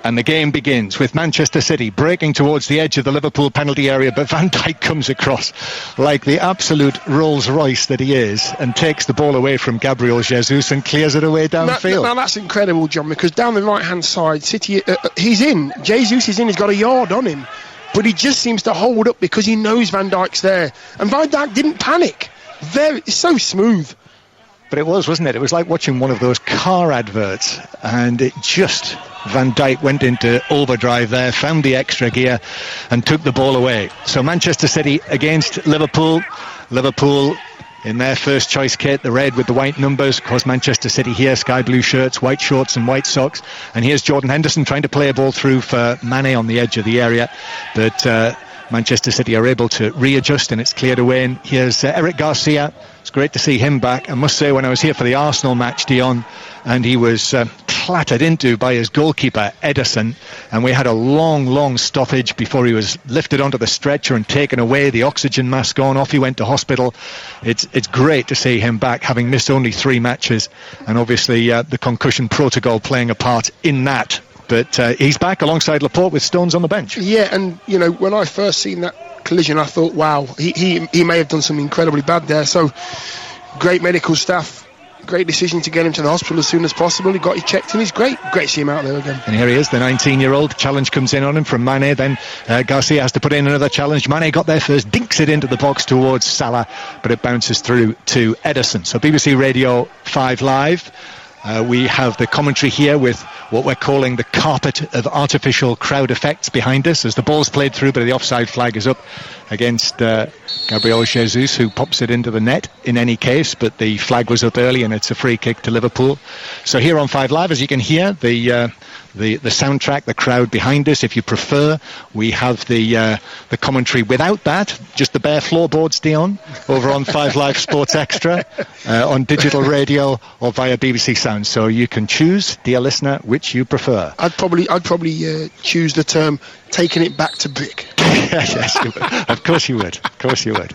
And the game begins with Manchester City breaking towards the edge of the Liverpool penalty area, but Van Dijk comes across like the absolute Rolls Royce that he is and takes the ball away from Gabriel Jesus and clears it away downfield. Now that's incredible, John, because down the right-hand side, City, he's in. Jesus is in, he's got a yard on him, but he just seems to hold up because he knows Van Dijk's there. And Van Dijk didn't panic. It's so smooth. But it was, wasn't it? It was like watching one of those car adverts, and Van Dijk went into overdrive there, found the extra gear and took the ball away. So Manchester City against Liverpool. Liverpool in their first choice kit, the red with the white numbers. Of course, Manchester City here, sky blue shirts, white shorts and white socks. And here's Jordan Henderson trying to play a ball through for Mane on the edge of the area. But Manchester City are able to readjust and it's cleared away. And here's Eric Garcia. It's great to see him back. I must say, when I was here for the Arsenal match, Dion, and he was clattered into by his goalkeeper, Ederson, and we had a long stoppage before he was lifted onto the stretcher and taken away, the oxygen mask on, off he went to hospital. It's great to see him back, having missed only 3 matches, and obviously the concussion protocol playing a part in that. But he's back alongside Laporte with Stones on the bench. Yeah, and you know, when I first seen that collision, I thought, wow, he may have done something incredibly bad there. So great medical staff, great decision to get him to the hospital as soon as possible. He got his checked and he's great to see him out there again. And here he is, the 19-year-old. Challenge comes in on him from Mane. Then Garcia has to put in another challenge. Mane got there first, dinks it into the box towards Salah, but it bounces through to Ederson. So BBC Radio 5 Live. We have the commentary here with what we're calling the carpet of artificial crowd effects behind us as the ball's played through, but the offside flag is up against Gabriel Jesus, who pops it into the net in any case, but the flag was up early and it's a free kick to Liverpool. So here on 5 Live, as you can hear, the soundtrack, the crowd behind us. If you prefer, we have the commentary without that, just the bare floorboards, Dion, over on 5 Live Sports Extra, on digital radio or via BBC Sound. So you can choose, dear listener, which you prefer. I'd probably choose the term taking it back to brick. Yes, you would. Of course you would.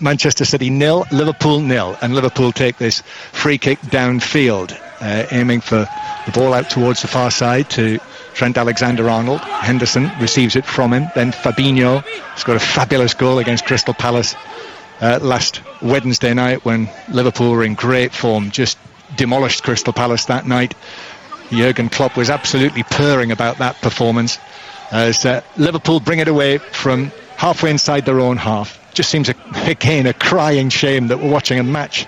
Manchester City 0, Liverpool 0, and Liverpool take this free kick downfield, aiming for the ball out towards the far side to Trent Alexander-Arnold. Henderson receives it from him. Then Fabinho scored a fabulous goal against Crystal Palace last Wednesday night when Liverpool were in great form, just demolished Crystal Palace that night. Jurgen Klopp was absolutely purring about that performance as Liverpool bring it away from halfway inside their own half. Just seems again a crying shame that we're watching a match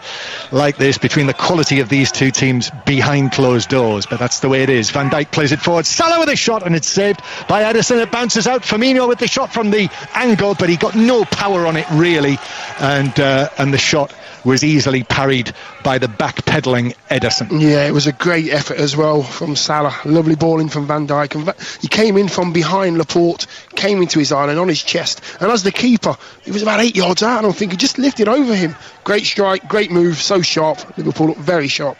like this between the quality of these two teams behind closed doors, but that's the way it is. Van Dijk plays it forward, Salah with a shot, and it's saved by Ederson. It bounces out. Firmino with the shot from the angle, but he got no power on it really, and the shot was easily parried by the back-pedalling Ederson. Yeah, it was a great effort as well from Salah. Lovely ball in from Van Dijk. And he came in from behind Laporte, came into his island on his chest. And as the keeper, he was about 8 yards out, and I think he just lifted over him. Great strike, great move, so sharp. Liverpool looked very sharp.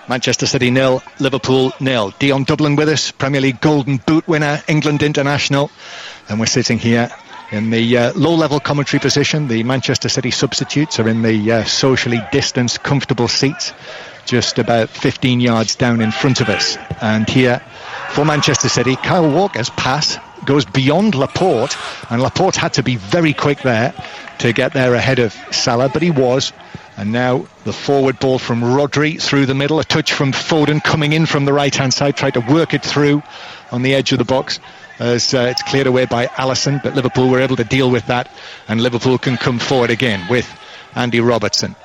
Manchester City 0, Liverpool 0. Dion Dublin with us, Premier League Golden Boot winner, England international. And we're sitting here in the low-level commentary position. The Manchester City substitutes are in the socially distanced, comfortable seats, just about 15 yards down in front of us. And here, for Manchester City, Kyle Walker's pass goes beyond Laporte, and Laporte had to be very quick there to get there ahead of Salah, but he was. And now the forward ball from Rodri through the middle, a touch from Foden coming in from the right-hand side, tried to work it through on the edge of the box. As it's cleared away by Alisson, but Liverpool were able to deal with that, and Liverpool can come forward again with Andy Robertson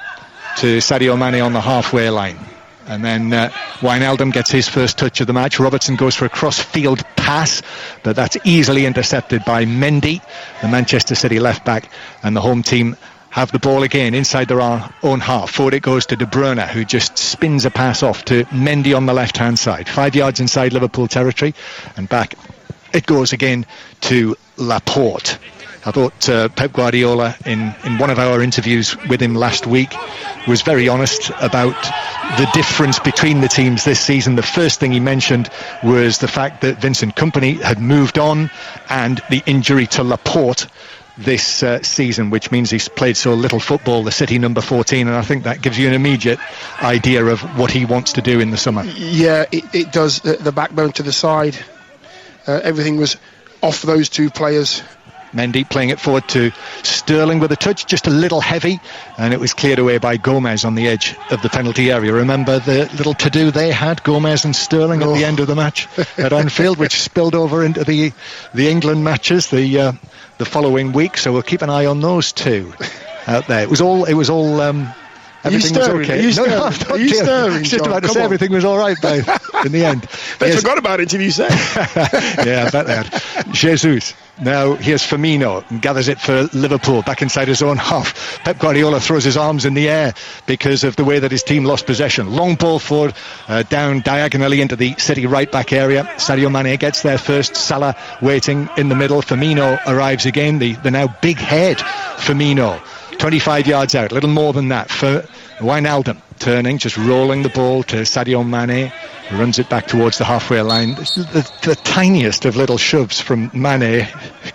to Sadio Mane on the halfway line. And then Wijnaldum gets his first touch of the match. Robertson goes for a cross-field pass, but that's easily intercepted by Mendy, the Manchester City left-back, and the home team have the ball again inside their own half. Forward it goes to De Bruyne, who just spins a pass off to Mendy on the left-hand side. 5 yards inside Liverpool territory, and back it goes again to Laporte. I thought Pep Guardiola, in one of our interviews with him last week, was very honest about the difference between the teams this season. The first thing he mentioned was the fact that Vincent Kompany had moved on, and the injury to Laporte this season, which means he's played so little football, the City number 14, and I think that gives you an immediate idea of what he wants to do in the summer. Yeah, it does. The backbone to the side, everything was off those two players. Mendy playing it forward to Sterling with a touch, just a little heavy, and it was cleared away by Gomez on the edge of the penalty area. Remember the little to-do they had, Gomez and Sterling, at the end of the match at Anfield, which spilled over into the England matches the following week, so we'll keep an eye on those two out there. It was all everything was okay. Are you stirring, just about to say everything was all right in the end. They forgot about it until you said. Yeah, I bet they had. Jesus. Now here's Firmino and gathers it for Liverpool back inside his own half. Pep Guardiola throws his arms in the air because of the way that his team lost possession. Long ball forward, down diagonally into the City right back area. Sadio Mane gets there first. Salah waiting in the middle. Firmino arrives again. The now big head Firmino, 25 yards out, a little more than that. For Wijnaldum turning, just rolling the ball to Sadio Mane, who runs it back towards the halfway line. The tiniest of little shoves from Mane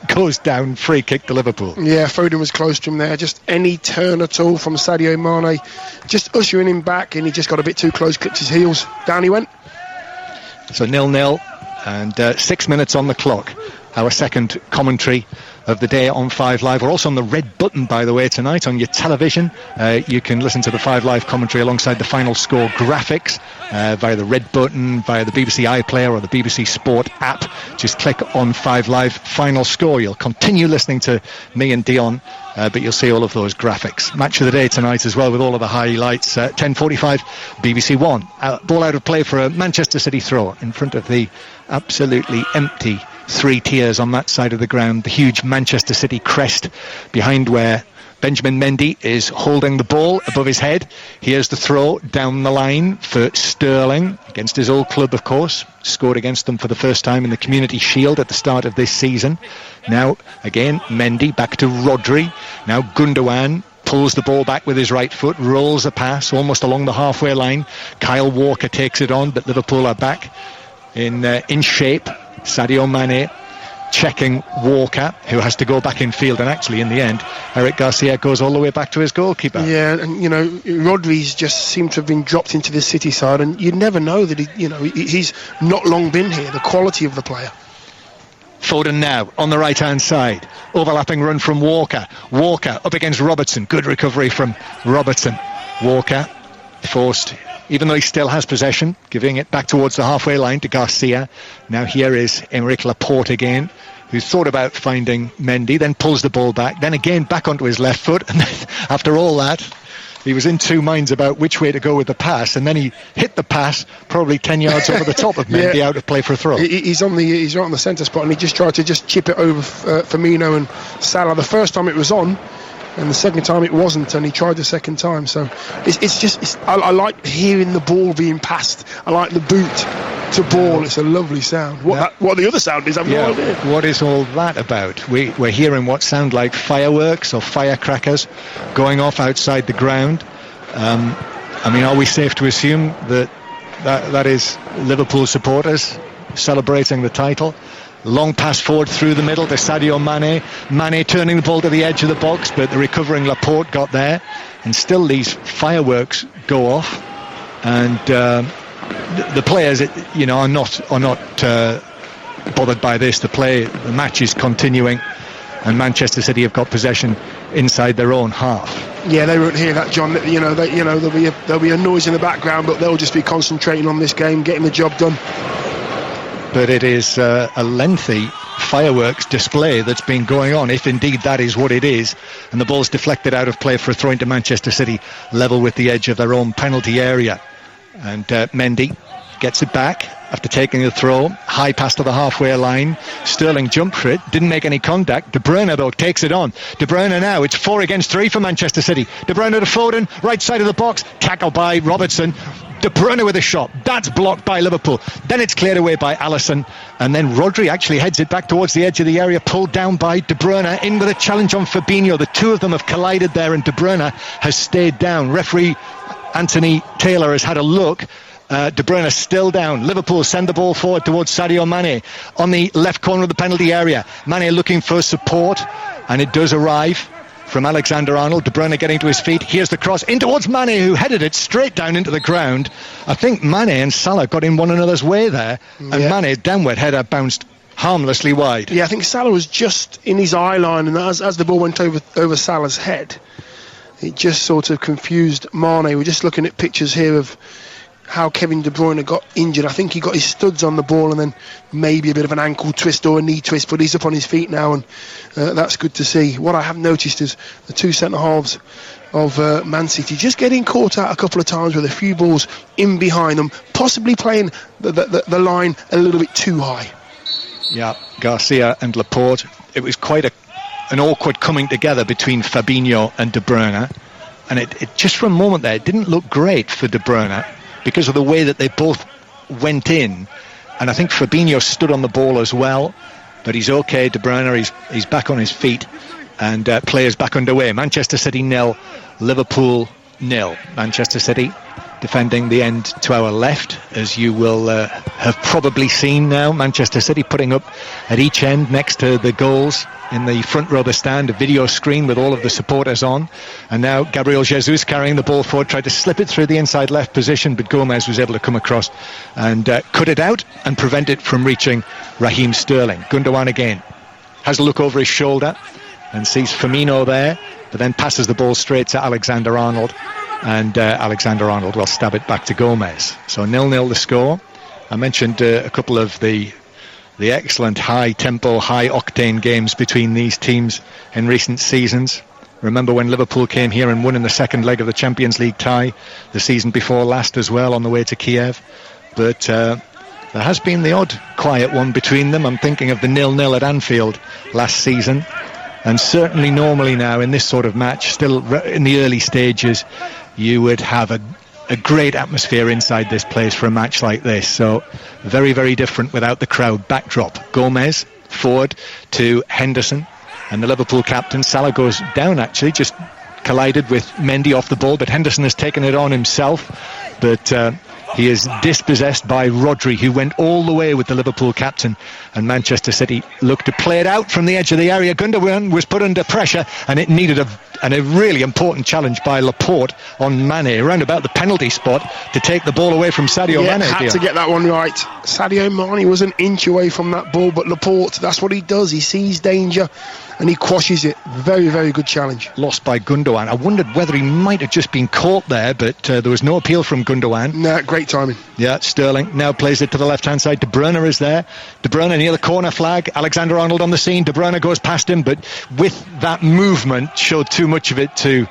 goes down, free kick to Liverpool. Yeah, Foden was close to him there. Just any turn at all from Sadio Mane, just ushering him back, and he just got a bit too close, clipped his heels. Down he went. So 0-0 and 6 minutes on the clock. Our second commentary of the day on 5 Live. We're also on the red button, by the way, tonight on your television. You can listen to the 5 Live commentary alongside the final score graphics via the red button, via the BBC iPlayer or the BBC Sport app. Just click on 5 Live final score. You'll continue listening to me and Dion, but you'll see all of those graphics. Match of the day tonight as well, with all of the highlights. 10:45 BBC One. Ball out of play for a Manchester City throw in front of the absolutely empty 3 tiers on that side of the ground, the huge Manchester City crest behind where Benjamin Mendy is holding the ball above his head. Here's the throw down the line for Sterling, against his old club, of course. Scored against them for the first time in the Community Shield at the start of this season. Now, again, Mendy back to Rodri. Now Gundogan pulls the ball back with his right foot, rolls a pass almost along the halfway line. Kyle Walker takes it on, but Liverpool are back in shape. Sadio Mane checking Walker, who has to go back in field, and actually in the end Eric Garcia goes all the way back to his goalkeeper. Yeah, and Rodri's just seemed to have been dropped into the City side, and you'd never know that he's not long been here, the quality of the player. Foden now on the right hand side, overlapping run from Walker up against Robertson, good recovery from Robertson. Walker forced, even though he still has possession, giving it back towards the halfway line to Garcia. Now here is Aymeric Laporte again, who thought about finding Mendy, then pulls the ball back, then again back onto his left foot, and then after all that he was in two minds about which way to go with the pass, and then he hit the pass probably 10 yards over the top of Mendy, out of play for a throw. He's right on the centre spot, and he just tried to chip it over Firmino and Salah. The first time it was on, and the second time it wasn't, and he tried the second time. So I like hearing the ball being passed. I like the boot to ball. It's a lovely sound. What the other sound is, I've no idea. What is all that about? We're hearing what sound like fireworks or firecrackers going off outside the ground. Are we safe to assume that is Liverpool supporters celebrating the title? Long pass forward through the middle to Sadio Mane. Mane turning the ball to the edge of the box, but the recovering Laporte got there, and still these fireworks go off, and the players, are not bothered by this. The match is continuing, and Manchester City have got possession inside their own half. Yeah, they won't hear that, John. There'll be a noise in the background, but they'll just be concentrating on this game, getting the job done. But it is a lengthy fireworks display that's been going on, if indeed that is what it is, and the ball's deflected out of play for a throw into Manchester City, level with the edge of their own penalty area. And Mendy gets it back after taking the throw, high pass to the halfway line. Sterling jumped for it, didn't make any contact. De Bruyne though takes it on. De Bruyne now, it's 4 against 3 for Manchester City. De Bruyne to Foden, right side of the box, tackled by Robertson. De Bruyne with a shot, that's blocked by Liverpool. Then it's cleared away by Alisson, and then Rodri actually heads it back towards the edge of the area, pulled down by De Bruyne, in with a challenge on Fabinho. The two of them have collided there, and De Bruyne has stayed down. Referee Anthony Taylor has had a look De Bruyne still down. Liverpool send the ball forward towards Sadio Mane on the left corner of the penalty area. Mane looking for support, and it does arrive from Alexander-Arnold. De Bruyne getting to his feet. Here's the cross in towards Mane, who headed it straight down into the ground. I think Mane and Salah got in one another's way there, and Mane's downward header bounced harmlessly wide. Yeah, I think Salah was just in his eye line, and as the ball went over Salah's head, it just sort of confused Mane. We're just looking at pictures here of how Kevin De Bruyne got injured. I think he got his studs on the ball and then maybe a bit of an ankle twist or a knee twist, but he's up on his feet now, and that's good to see. What I have noticed is the two centre-halves of Man City just getting caught out a couple of times with a few balls in behind them, possibly playing the line a little bit too high. Yeah, Garcia and Laporte. It was quite an awkward coming together between Fabinho and De Bruyne, and it just for a moment there, it didn't look great for De Bruyne because of the way that they both went in, and I think Fabinho stood on the ball as well, but he's okay. De Bruyne, he's back on his feet, and play is back underway. Manchester City 0, Liverpool 0. Manchester City defending the end to our left, as you will have probably seen now. Manchester City putting up at each end next to the goals in the front row of the stand a video screen with all of the supporters on, and now Gabriel Jesus carrying the ball forward, tried to slip it through the inside left position, but Gomez was able to come across and cut it out and prevent it from reaching Raheem Sterling. Gundogan again has a look over his shoulder and sees Firmino there, but then passes the ball straight to Alexander-Arnold, and Alexander-Arnold will stab it back to Gomez. So 0-0 the score. I mentioned a couple of the excellent high-tempo, high-octane games between these teams in recent seasons. Remember when Liverpool came here and won in the second leg of the Champions League tie the season before last as well on the way to Kiev. But there has been the odd quiet one between them. I'm thinking of the 0-0 at Anfield last season. And certainly normally now in this sort of match, still in the early stages, you would have a great atmosphere inside this place for a match like this. So very, very different without the crowd backdrop. Gomez forward to Henderson, and the Liverpool captain Salah goes down, actually just collided with Mendy off the ball, but Henderson has taken it on himself, but he is dispossessed by Rodri, who went all the way with the Liverpool captain, and Manchester City looked to play it out from the edge of the area. Gundogan was put under pressure, and it needed a really important challenge by Laporte on Mane around about the penalty spot to take the ball away from Sadio Mane. Had to get that one right. Sadio Mane was an inch away from that ball, but Laporte, that's what he does. He sees danger and he quashes it. Very, very good challenge. Lost by Gundogan. I wondered whether he might have just been caught there, but there was no appeal from Gundogan. Nah, great timing. Yeah, Sterling now plays it to the left-hand side. De Bruyne is there. De Bruyne near the corner flag. Alexander-Arnold on the scene. De Bruyne goes past him, but with that movement showed too much of it to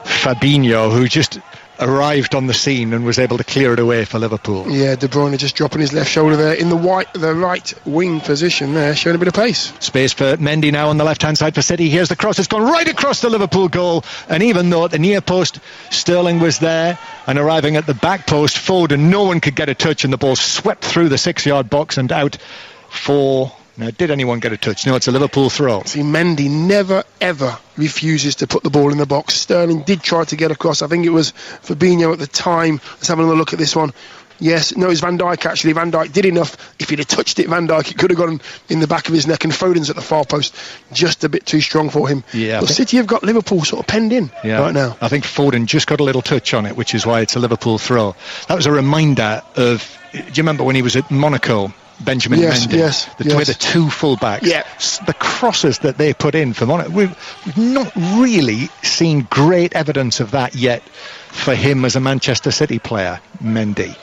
Fabinho, who just arrived on the scene and was able to clear it away for Liverpool. Yeah, De Bruyne just dropping his left shoulder there in the right wing position there, showing a bit of pace. Space for Mendy now on the left hand side for City. Here's the cross, it's gone right across the Liverpool goal, and even though at the near post Sterling was there, and arriving at the back post Foden, no one could get a touch, and the ball swept through the 6-yard box and out for... Now, did anyone get a touch? No, it's a Liverpool throw. See, Mendy never, ever refuses to put the ball in the box. Sterling did try to get across. I think it was Fabinho at the time. Let's have another look at this one. Yes, no, it was Van Dijk, actually. Van Dijk did enough. If he'd have touched it, Van Dijk, it could have gone in the back of his neck, and Foden's at the far post. Just a bit too strong for him. Yeah, but City have got Liverpool sort of penned in right now. I think Foden just got a little touch on it, which is why it's a Liverpool throw. That was a reminder of... Do you remember when he was at Monaco? Benjamin Mendy, the way the two full-backs, the crosses that they put in for Monaco. We've not really seen great evidence of that yet for him as a Manchester City player, Mendy.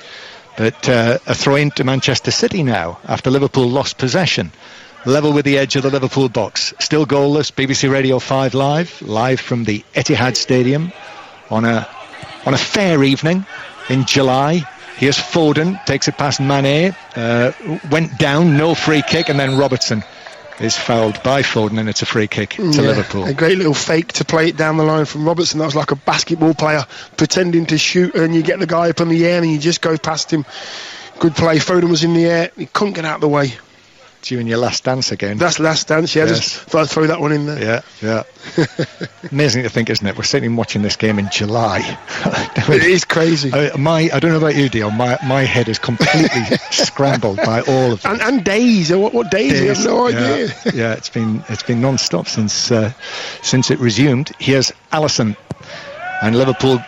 But a throw into Manchester City now after Liverpool lost possession. Level with the edge of the Liverpool box. Still goalless. BBC Radio 5 live from the Etihad Stadium on a fair evening in July. Here's Foden, takes it past Mane, went down, no free kick, and then Robertson is fouled by Foden, and it's a free kick to Liverpool. A great little fake to play it down the line from Robertson. That was like a basketball player pretending to shoot, and you get the guy up in the air and you just go past him. Good play. Foden was in the air, he couldn't get out of the way. Doing your last dance again. That's last dance, yeah. Yes. Just thought I'd throw that one in there. Yeah. Amazing to think, isn't it? We're sitting watching this game in July. It is crazy. I don't know about you, Dion. My head is completely scrambled by all of this. And days. What days? We have no idea. Yeah, it's been non-stop since it resumed. Here's Alisson, and Liverpool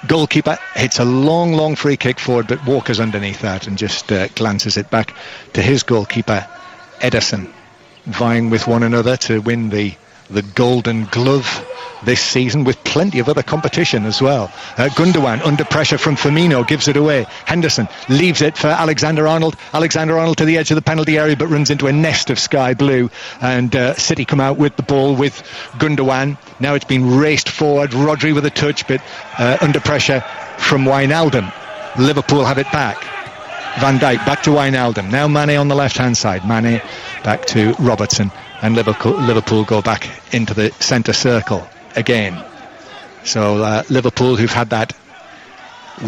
goalkeeper hits a long free kick forward, but Walker's underneath that and just glances it back to his goalkeeper, Ederson, vying with one another to win the Golden Glove this season, with plenty of other competition as well. Gundogan under pressure from Firmino gives it away. Henderson leaves it for Alexander-Arnold. Alexander-Arnold to the edge of the penalty area, but runs into a nest of sky blue, and City come out with the ball with Gundogan. Now it's been raced forward. Rodri with a touch, but under pressure from Wijnaldum. Liverpool have it back. Van Dijk back to Wijnaldum. Now Mane on the left-hand side. Mane back to Robertson, and Liverpool go back into the centre circle again. So Liverpool, who've had that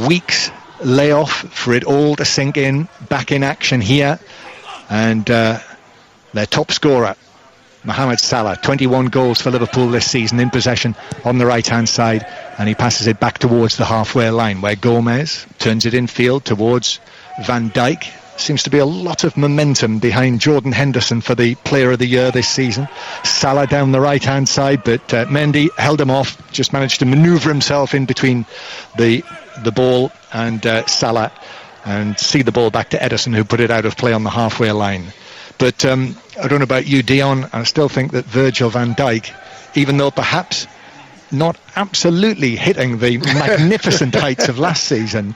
week's layoff for it all to sink in, back in action here, and their top scorer, Mohamed Salah, 21 goals for Liverpool this season, in possession on the right-hand side, and he passes it back towards the halfway line, where Gomez turns it infield towards Van Dijk. Seems to be a lot of momentum behind Jordan Henderson for the Player of the Year this season. Salah down the right-hand side, but Mendy held him off, just managed to manoeuvre himself in between the ball and Salah, and see the ball back to Ederson, who put it out of play on the halfway line. But I don't know about you, Dion, I still think that Virgil van Dijk, even though perhaps not absolutely hitting the magnificent heights of last season,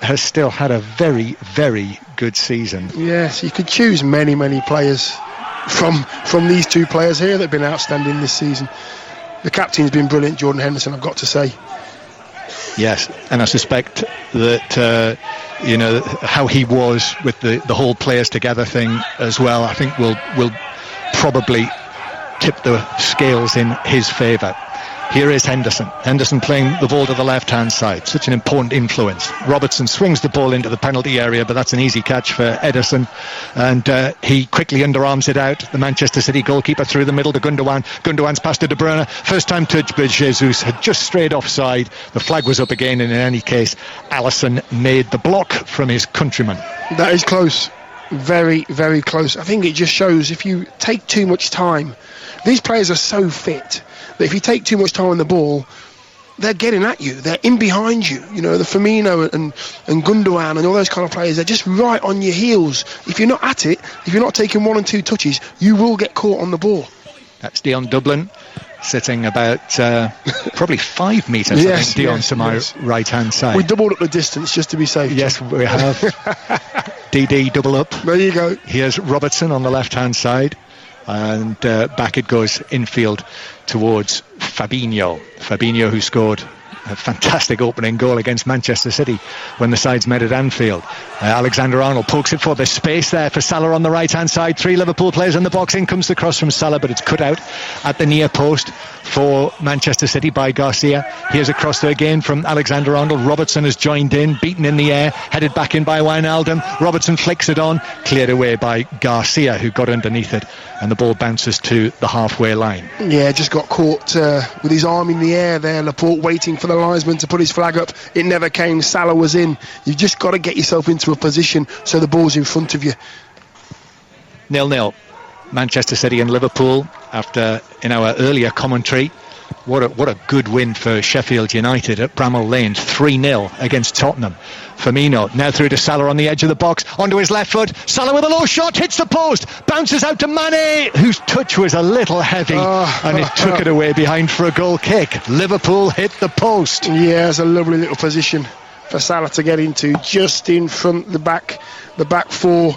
has still had a very, very good season. Yes, you could choose many players from these two players here that have been outstanding this season. The captain's been brilliant, Jordan Henderson, I've got to say. Yes, and I suspect that how he was with the whole players together thing as well, I think will probably tip the scales in his favour. Here is Henderson. Henderson playing the ball to the left-hand side. Such an important influence. Robertson swings the ball into the penalty area, but that's an easy catch for Ederson. And he quickly underarms it out. The Manchester City goalkeeper through the middle to Gundogan. Gundogan's pass to De Bruyne. First time touch, but Jesus had just strayed offside. The flag was up again, and in any case, Alisson made the block from his countryman. That is close. Very, very close. I think it just shows if you take too much time. These players are so fit that if you take too much time on the ball, they're getting at you. They're in behind you. You know, the Firmino and Gundogan and all those kind of players, they're just right on your heels. If you're not at it, if you're not taking 1 and 2 touches, you will get caught on the ball. That's Dion Dublin, sitting about probably 5 metres, I think, Dion, to my right-hand side. We doubled up the distance just to be safe. Yes, we have. DD double up. There you go. Here's Robertson on the left-hand side. And back it goes infield towards Fabinho, who scored a fantastic opening goal against Manchester City when the sides met at Anfield. Alexander-Arnold pokes it for the space there for Salah on the right-hand side. 3 Liverpool players in the box. In comes the cross from Salah, but it's cut out at the near post for Manchester City by Garcia. Here's a cross there again from Alexander-Arnold. Robertson has joined in, beaten in the air, headed back in by Wijnaldum. Robertson flicks it on, cleared away by Garcia, who got underneath it, and the ball bounces to the halfway line. Yeah, just got caught with his arm in the air there. Laporte waiting for the linesman to put his flag up. It never came. Salah was in. You've just got to get yourself into a position so the ball's in front of you. 0-0. Manchester City and Liverpool, after in our earlier commentary, what a good win for Sheffield United at Bramall Lane, 3-0 against Tottenham. Firmino now through to Salah on the edge of the box, onto his left foot. Salah with a low shot, hits the post, bounces out to Mane, whose touch was a little heavy, and it took it away behind for a goal kick. Liverpool hit the post. Yeah, it's a lovely little position for Salah to get into, just in front the back four.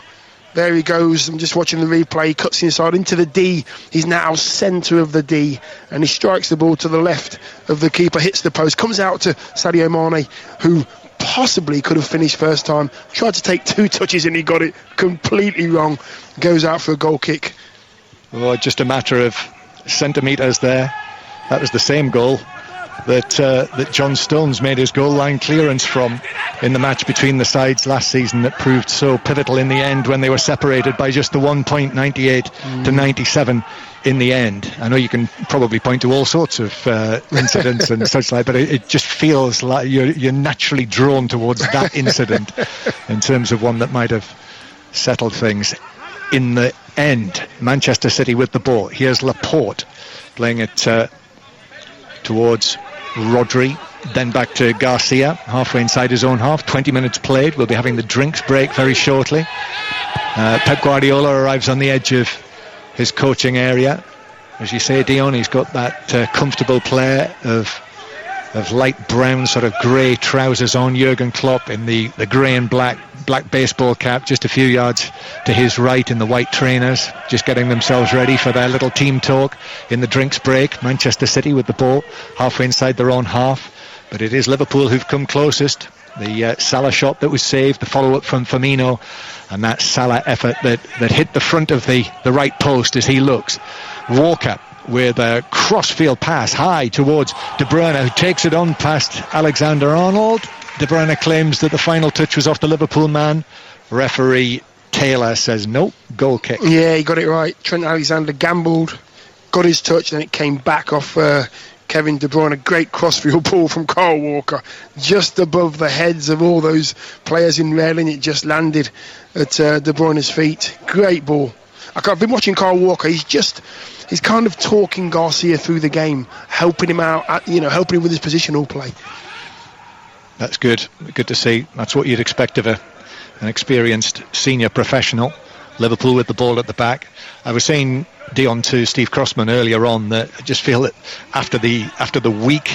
There he goes. I'm just watching the replay. He cuts inside into the D. He's now centre of the D, and he strikes the ball to the left of the keeper, hits the post, comes out to Sadio Mane, who possibly could have finished first time. Tried to take 2 touches and he got it completely wrong. Goes out for a goal kick. Oh, just a matter of centimetres there. That was the same goal that John Stones made his goal line clearance from in the match between the sides last season that proved so pivotal in the end when they were separated by just the 1 point, 98 to 97 in the end. I know you can probably point to all sorts of incidents and such like, but it just feels like you're naturally drawn towards that incident in terms of one that might have settled things in the end. Manchester City with the ball. Here's Laporte playing it towards Rodri, then back to Garcia, halfway inside his own half. 20 minutes played. We'll be having the drinks break very shortly. Pep Guardiola arrives on the edge of his coaching area. As you say, Dion, he's got that comfortable play of light brown, sort of grey trousers on. Jurgen Klopp in the grey and black baseball cap, just a few yards to his right in the white trainers, just getting themselves ready for their little team talk in the drinks break. Manchester City with the ball halfway inside their own half, but it is Liverpool who've come closest. The Salah shot that was saved, the follow-up from Firmino, and that Salah effort that hit the front of the right post as he looks. Walker with a cross-field pass high towards De Bruyne, who takes it on past Alexander-Arnold. De Bruyne claims that the final touch was off the Liverpool man. Referee Taylor says no, goal kick. Yeah, he got it right. Trent Alexander gambled, got his touch, then it came back off Kevin De Bruyne. A great cross-field ball from Kyle Walker, just above the heads of all those players in red, and it just landed at De Bruyne's feet. Great ball. I've been watching Kyle Walker. He's kind of talking Garcia through the game, helping him out, helping him with his positional play. That's good. Good to see. That's what you'd expect of an experienced senior professional. Liverpool with the ball at the back. I was saying, Dion, to Steve Crossman earlier on, that I just feel that after the week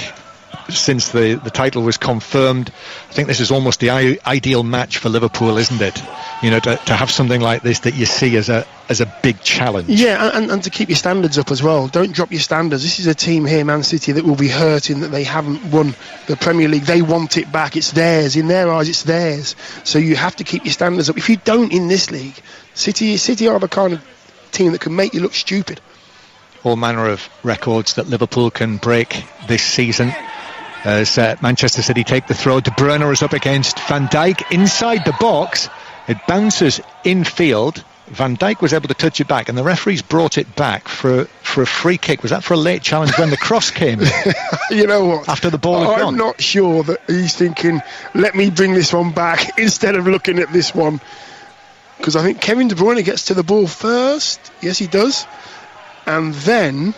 since the title was confirmed, I think this is almost the ideal match for Liverpool, isn't it? To have something like this that you see as a big challenge. Yeah, and to keep your standards up as well. Don't drop your standards. This is a team here, Man City, that will be hurting that they haven't won the Premier League. They want it back. It's theirs. In their eyes, it's theirs. So you have to keep your standards up. If you don't in this league, City are the kind of team that can make you look stupid. All manner of records that Liverpool can break this season. As Manchester City take the throw, De Bruyne is up against Van Dijk inside the box. It bounces infield. Van Dijk was able to touch it back, and the referees brought it back for a free kick. Was that for a late challenge when the cross came? You know what? After the ball had gone. I'm not sure that he's thinking, let me bring this one back instead of looking at this one. Because I think Kevin De Bruyne gets to the ball first. Yes, he does. And then...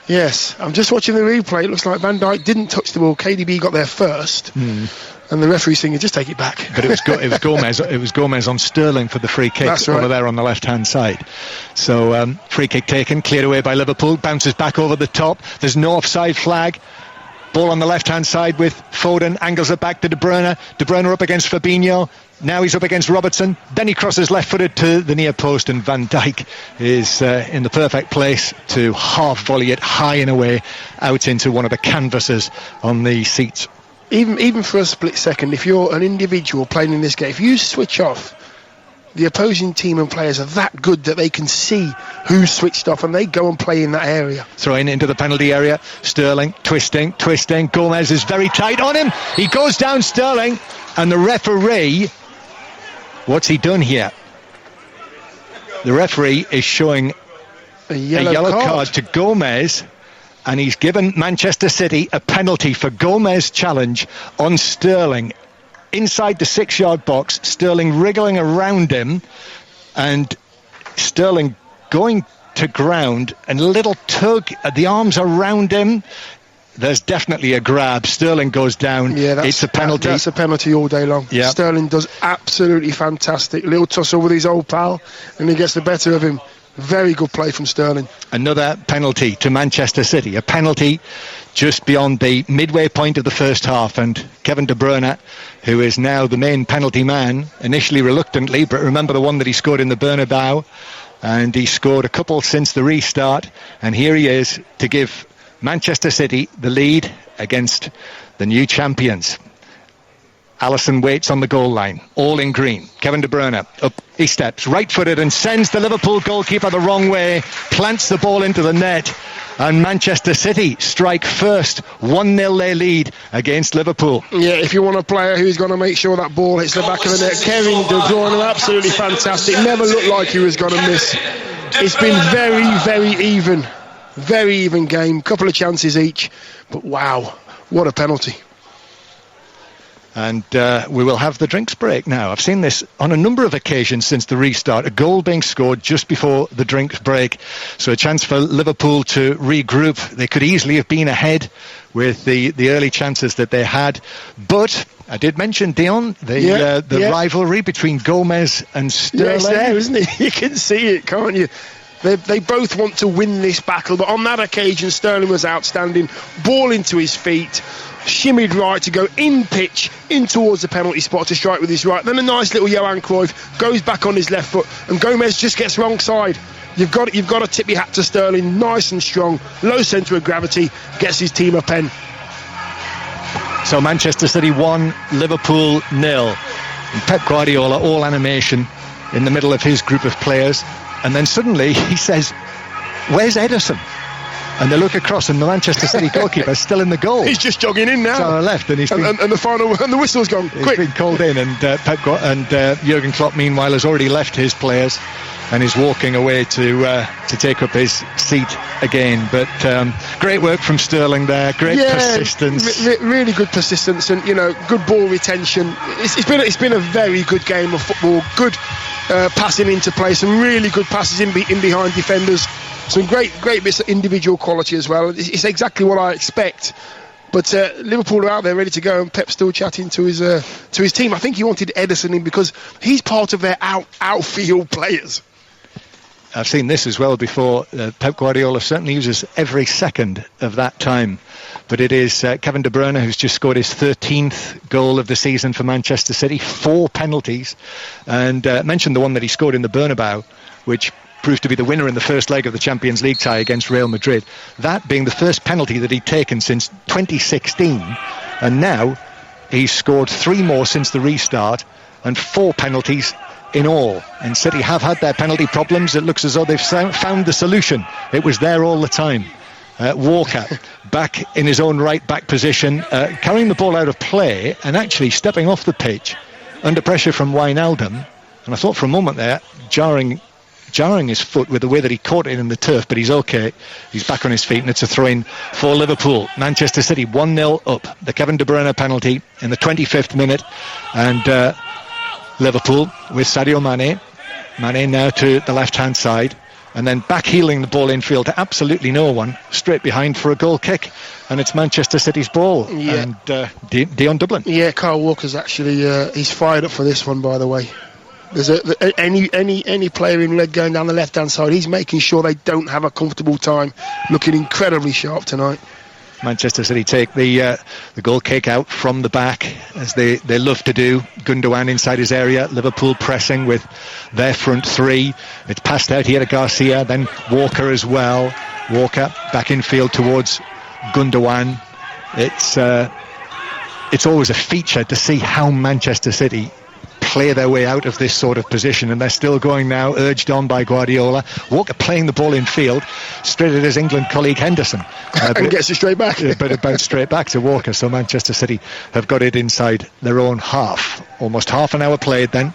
Yes, I'm just watching the replay. It looks like Van Dijk didn't touch the ball. KDB got there first, and the referee's thinking, just take it back. But it was Gomez. It was Gomez on Sterling for the free kick. That's right. Over there on the left-hand side. So free kick taken, cleared away by Liverpool. Bounces back over the top. There's no offside flag. Ball on the left-hand side with Foden. Angles it back to De Bruyne. De Bruyne up against Fabinho. Now he's up against Robertson. Then he crosses left-footed to the near post, and Van Dijk is in the perfect place to half volley it high and away out into one of the canvases on the seats. Even for a split second, if you're an individual playing in this game, if you switch off, the opposing team and players are that good that they can see who's switched off, and they go and play in that area. Throwing into the penalty area. Sterling twisting. Gomez is very tight on him. He goes down, Sterling, and the referee... What's he done here? The referee is showing a yellow card to Gomez, and he's given Manchester City a penalty for Gomez challenge on Sterling inside the 6-yard box. Sterling wriggling around him, and Sterling going to ground, and a little tug at the arms around him. There's definitely a grab. Sterling goes down. Yeah, it's a penalty. That's a penalty all day long. Yeah. Sterling does absolutely fantastic. Little tussle with his old pal, and he gets the better of him. Very good play from Sterling. Another penalty to Manchester City. A penalty just beyond the midway point of the first half. And Kevin De Bruyne, who is now the main penalty man, initially reluctantly, but remember the one that he scored in the Bernabeu. And he scored a couple since the restart. And here he is to give Manchester City the lead against the new champions. Alisson waits on the goal line, all in green. Kevin De Bruyne, up he steps, right-footed, and sends the Liverpool goalkeeper the wrong way, plants the ball into the net, and Manchester City strike first. 1-0 they lead against Liverpool. Yeah, if you want a player who's going to make sure that ball hits the back of the net, Kevin De Bruyne, absolutely fantastic. Never looked like he was going to miss. It's been very even game. Couple of chances each, but wow, what a penalty. And we will have the drinks break now. I've seen this on a number of occasions since the restart. A goal being scored just before the drinks break. So a chance for Liverpool to regroup. They could easily have been ahead with the early chances that they had. But I did mention, Dion, the rivalry between Gomez and Sterling. Yeah, it's there, isn't it? You can see it, can't you? They both want to win this battle, but on that occasion Sterling was outstanding. Ball into his feet, shimmied right to go in pitch, in towards the penalty spot to strike with his right. Then a nice little Johan Cruyff goes back on his left foot, and Gomez just gets wrong side. You've got to tip your hat to Sterling, nice and strong, low centre of gravity, gets his team a pen. So Manchester City 1, Liverpool 0. And Pep Guardiola, all animation in the middle of his group of players. And then suddenly he says, "Where's Ederson?" And they look across, and the Manchester City goalkeeper is still in the goal. He's just jogging in now. To the left, and the whistle's gone. Quick. He's been called in, and Jurgen Klopp, meanwhile, has already left his players and is walking away to take up his seat again. But great work from Sterling there. Great persistence. Really good persistence, and good ball retention. It's been a very good game of football. Good passing into play. Some really good passes in behind defenders. Some great bits of individual quality as well. It's exactly what I expect. But Liverpool are out there ready to go, and Pep's still chatting to his team. I think he wanted Ederson in because he's part of their outfield players. I've seen this as well before. Pep Guardiola certainly uses every second of that time. But it is Kevin De Bruyne who's just scored his 13th goal of the season for Manchester City. 4 penalties. And mentioned the one that he scored in the Bernabeu, which proved to be the winner in the first leg of the Champions League tie against Real Madrid. That being the first penalty that he'd taken since 2016. And now he's scored 3 more since the restart and 4 penalties in all. And City have had their penalty problems. It looks as though they've found the solution. It was there all the time. Walker back in his own right back position, carrying the ball out of play and actually stepping off the pitch under pressure from Wijnaldum. And I thought for a moment there, jarring his foot with the way that he caught it in the turf, but he's okay. He's back on his feet, and it's a throw-in for Liverpool. Manchester City 1-0 up. The Kevin De Bruyne penalty in the 25th minute, and Liverpool with Sadio Mane. Mane now to the left-hand side, and then back-heeling the ball infield to absolutely no one, straight behind for a goal kick, and it's Manchester City's ball. And Dion Dublin. Yeah, Kyle Walker's actually he's fired up for this one, by the way. There's any player in red going down the left-hand side, he's making sure they don't have a comfortable time. Looking incredibly sharp tonight. Manchester City take the goal kick out from the back, as they love to do. Gundogan inside his area. Liverpool pressing with their front 3. It's passed out here to Garcia, then Walker as well. Walker back in field towards Gundogan. It's always a feature to see how Manchester City play their way out of this sort of position, and they're still going now, urged on by Guardiola. Walker playing the ball in field straight at his England colleague Henderson, and gets it straight back. But it bounced straight back to Walker. So Manchester City have got it inside their own half. Almost half an hour played then.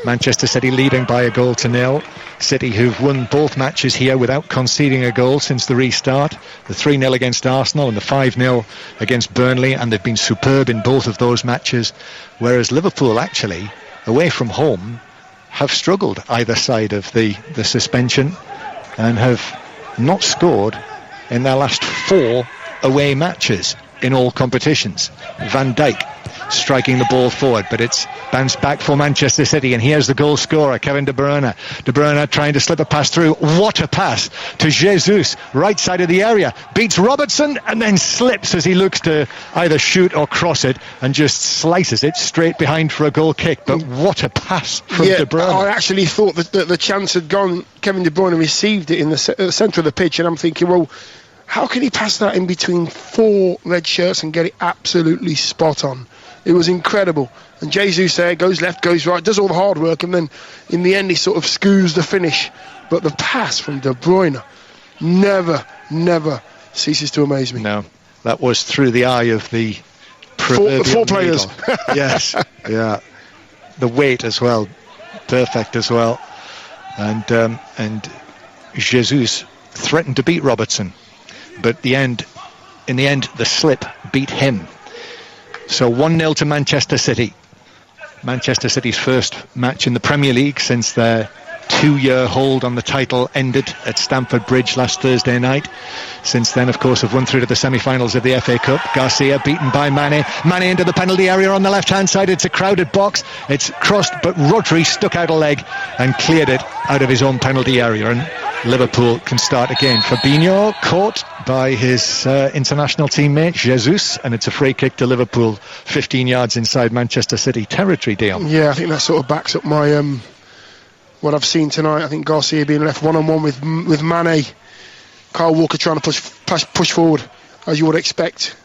Manchester City leading by 1-0. City, who've won both matches here without conceding a goal since the restart. The 3-0 against Arsenal and the 5-0 against Burnley, and they've been superb in both of those matches. Whereas Liverpool actually, away from home, have struggled either side of the suspension and have not scored in their last 4 away matches in all competitions. Van Dijk striking the ball forward, but it's bounced back for Manchester City, and here's the goal scorer, Kevin De Bruyne. De Bruyne trying to slip a pass through. What a pass to Jesus, right side of the area, beats Robertson and then slips as he looks to either shoot or cross it, and just slices it straight behind for a goal kick. But what a pass from De Bruyne. I actually thought that the chance had gone. Kevin De Bruyne received it in the centre of the pitch, and I'm thinking, well, how can he pass that in between 4 red shirts and get it absolutely spot on? It was incredible. And Jesus there goes left, goes right, does all the hard work, and then in the end he sort of scoos the finish. But the pass from De Bruyne never ceases to amaze me. No, that was through the eye of the four players. Yes, yeah. The weight as well, perfect as well. And Jesus threatened to beat Robertson, but in the end, the slip beat him. So 1-0 to Manchester City. Manchester City's first match in the Premier League since their 2-year hold on the title ended at Stamford Bridge last Thursday night. Since then, of course, have won through to the semi-finals of the FA Cup. Garcia beaten by Mane. Mane into the penalty area on the left-hand side. It's a crowded box. It's crossed, but Rodri stuck out a leg and cleared it out of his own penalty area. And Liverpool can start again. Fabinho caught by his international teammate Jesus, and it's a free kick to Liverpool, 15 yards inside Manchester City territory, Dion. Yeah, I think that sort of backs up my what I've seen tonight. I think Garcia being left one-on-one with Mane. Kyle Walker trying to push forward, as you would expect,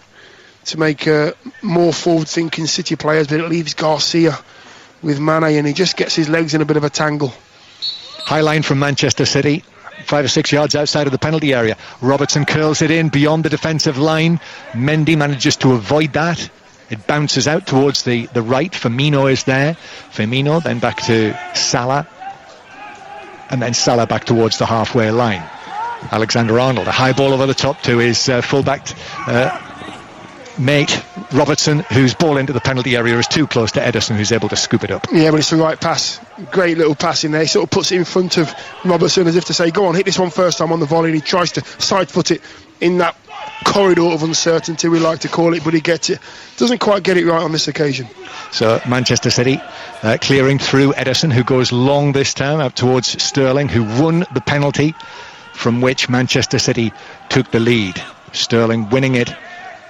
to make more forward-thinking City players, but it leaves Garcia with Mane, and he just gets his legs in a bit of a tangle. High line from Manchester City, 5 or 6 yards outside of the penalty area. Robertson curls it in beyond the defensive line. Mendy manages to avoid that. It bounces out towards the right. Firmino is there. Firmino then back to Salah, and then Salah back towards the halfway line. Alexander-Arnold, a high ball over the top to his full-back mate Robertson, whose ball into the penalty area is too close to Ederson, who's able to scoop it up. Yeah, but it's the right pass. Great little pass in there. He sort of puts it in front of Robertson as if to say, go on, hit this one first time on the volley, and he tries to side foot it in that corridor of uncertainty, we like to call it, but he gets it. Doesn't quite get it right on this occasion. So Manchester City clearing through Ederson, who goes long this time out towards Sterling, who won the penalty from which Manchester City took the lead. Sterling winning it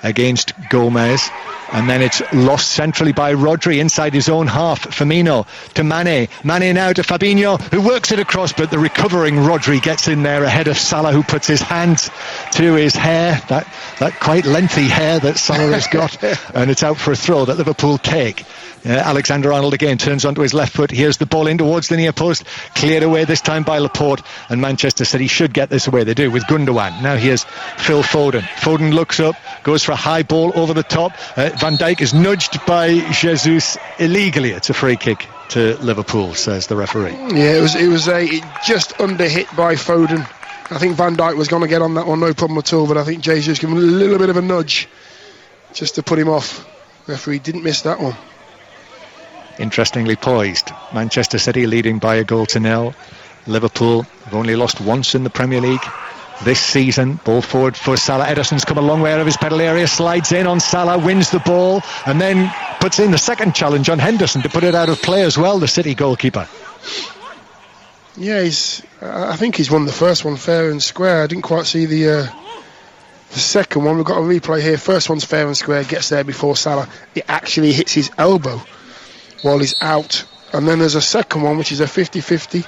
against Gomez, and then it's lost centrally by Rodri inside his own half. Firmino to Mane. Mane now to Fabinho, who works it across, but the recovering Rodri gets in there ahead of Salah, who puts his hands to his hair, that quite lengthy hair that Salah has got, and it's out for a throw that Liverpool take. Alexander-Arnold again turns onto his left foot. Here's the ball in towards the near post, cleared away this time by Laporte, and Manchester City should get this away. They do with Gundogan. Now here's Phil Foden. Foden looks up, goes for a high ball over the top. Van Dijk is nudged by Jesus illegally. It's a free kick to Liverpool, says the referee. Yeah, it was just under hit by Foden. I think Van Dijk was going to get on that one, no problem at all, but I think Jesus gave him a little bit of a nudge just to put him off. The referee didn't miss that one. Interestingly poised. Manchester City leading by 1-0. Liverpool have only lost once in the Premier League this season. Ball forward for Salah. Ederson's come a long way out of his penalty area, slides in on Salah, wins the ball, and then puts in the second challenge on Henderson to put it out of play as well, the City goalkeeper. Yeah, I think he's won the first one fair and square. I didn't quite see the second one. We've got a replay here. First one's fair and square, gets there before Salah. It actually hits his elbow while he's out. And then there's a second one, which is a 50-50,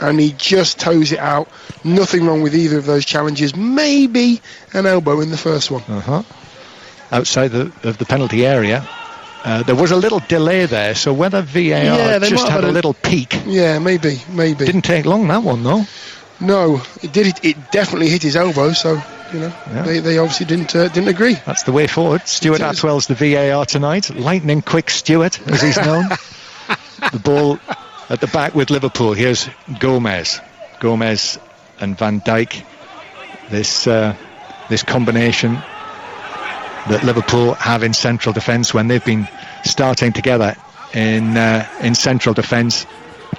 and he just toes it out. Nothing wrong with either of those challenges. Maybe an elbow in the first one. Outside of the penalty area. There was a little delay there, so whether VAR just had a little peek. Yeah, maybe. Didn't take long, that one, though. No, it did. It definitely hit his elbow, so, they obviously didn't agree. That's the way forward. Stuart Atwell's the VAR tonight. Lightning quick Stuart, as he's known. The ball at the back with Liverpool. Here's Gomez and Van Dijk. This combination that Liverpool have in central defence when they've been starting together in central defence.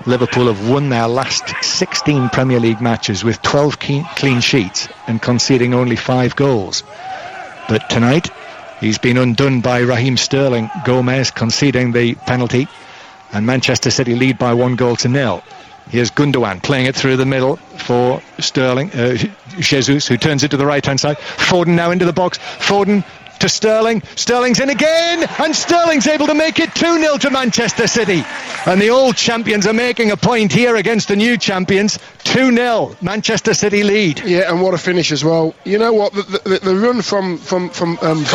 Liverpool have won their last 16 Premier League matches with 12 clean sheets and conceding only 5 goals. But tonight he's been undone by Raheem Sterling. Gomez conceding the penalty, and Manchester City lead by 1-0. Here's Gundogan playing it through the middle for Sterling. Jesus, who turns it to the right hand side. Foden now into the box. Foden to Sterling. Sterling's in again, and Sterling's able to make it 2-0 to Manchester City. And the old champions are making a point here against the new champions. 2-0, Manchester City lead. Yeah, and what a finish as well. You know what? The run from Foden,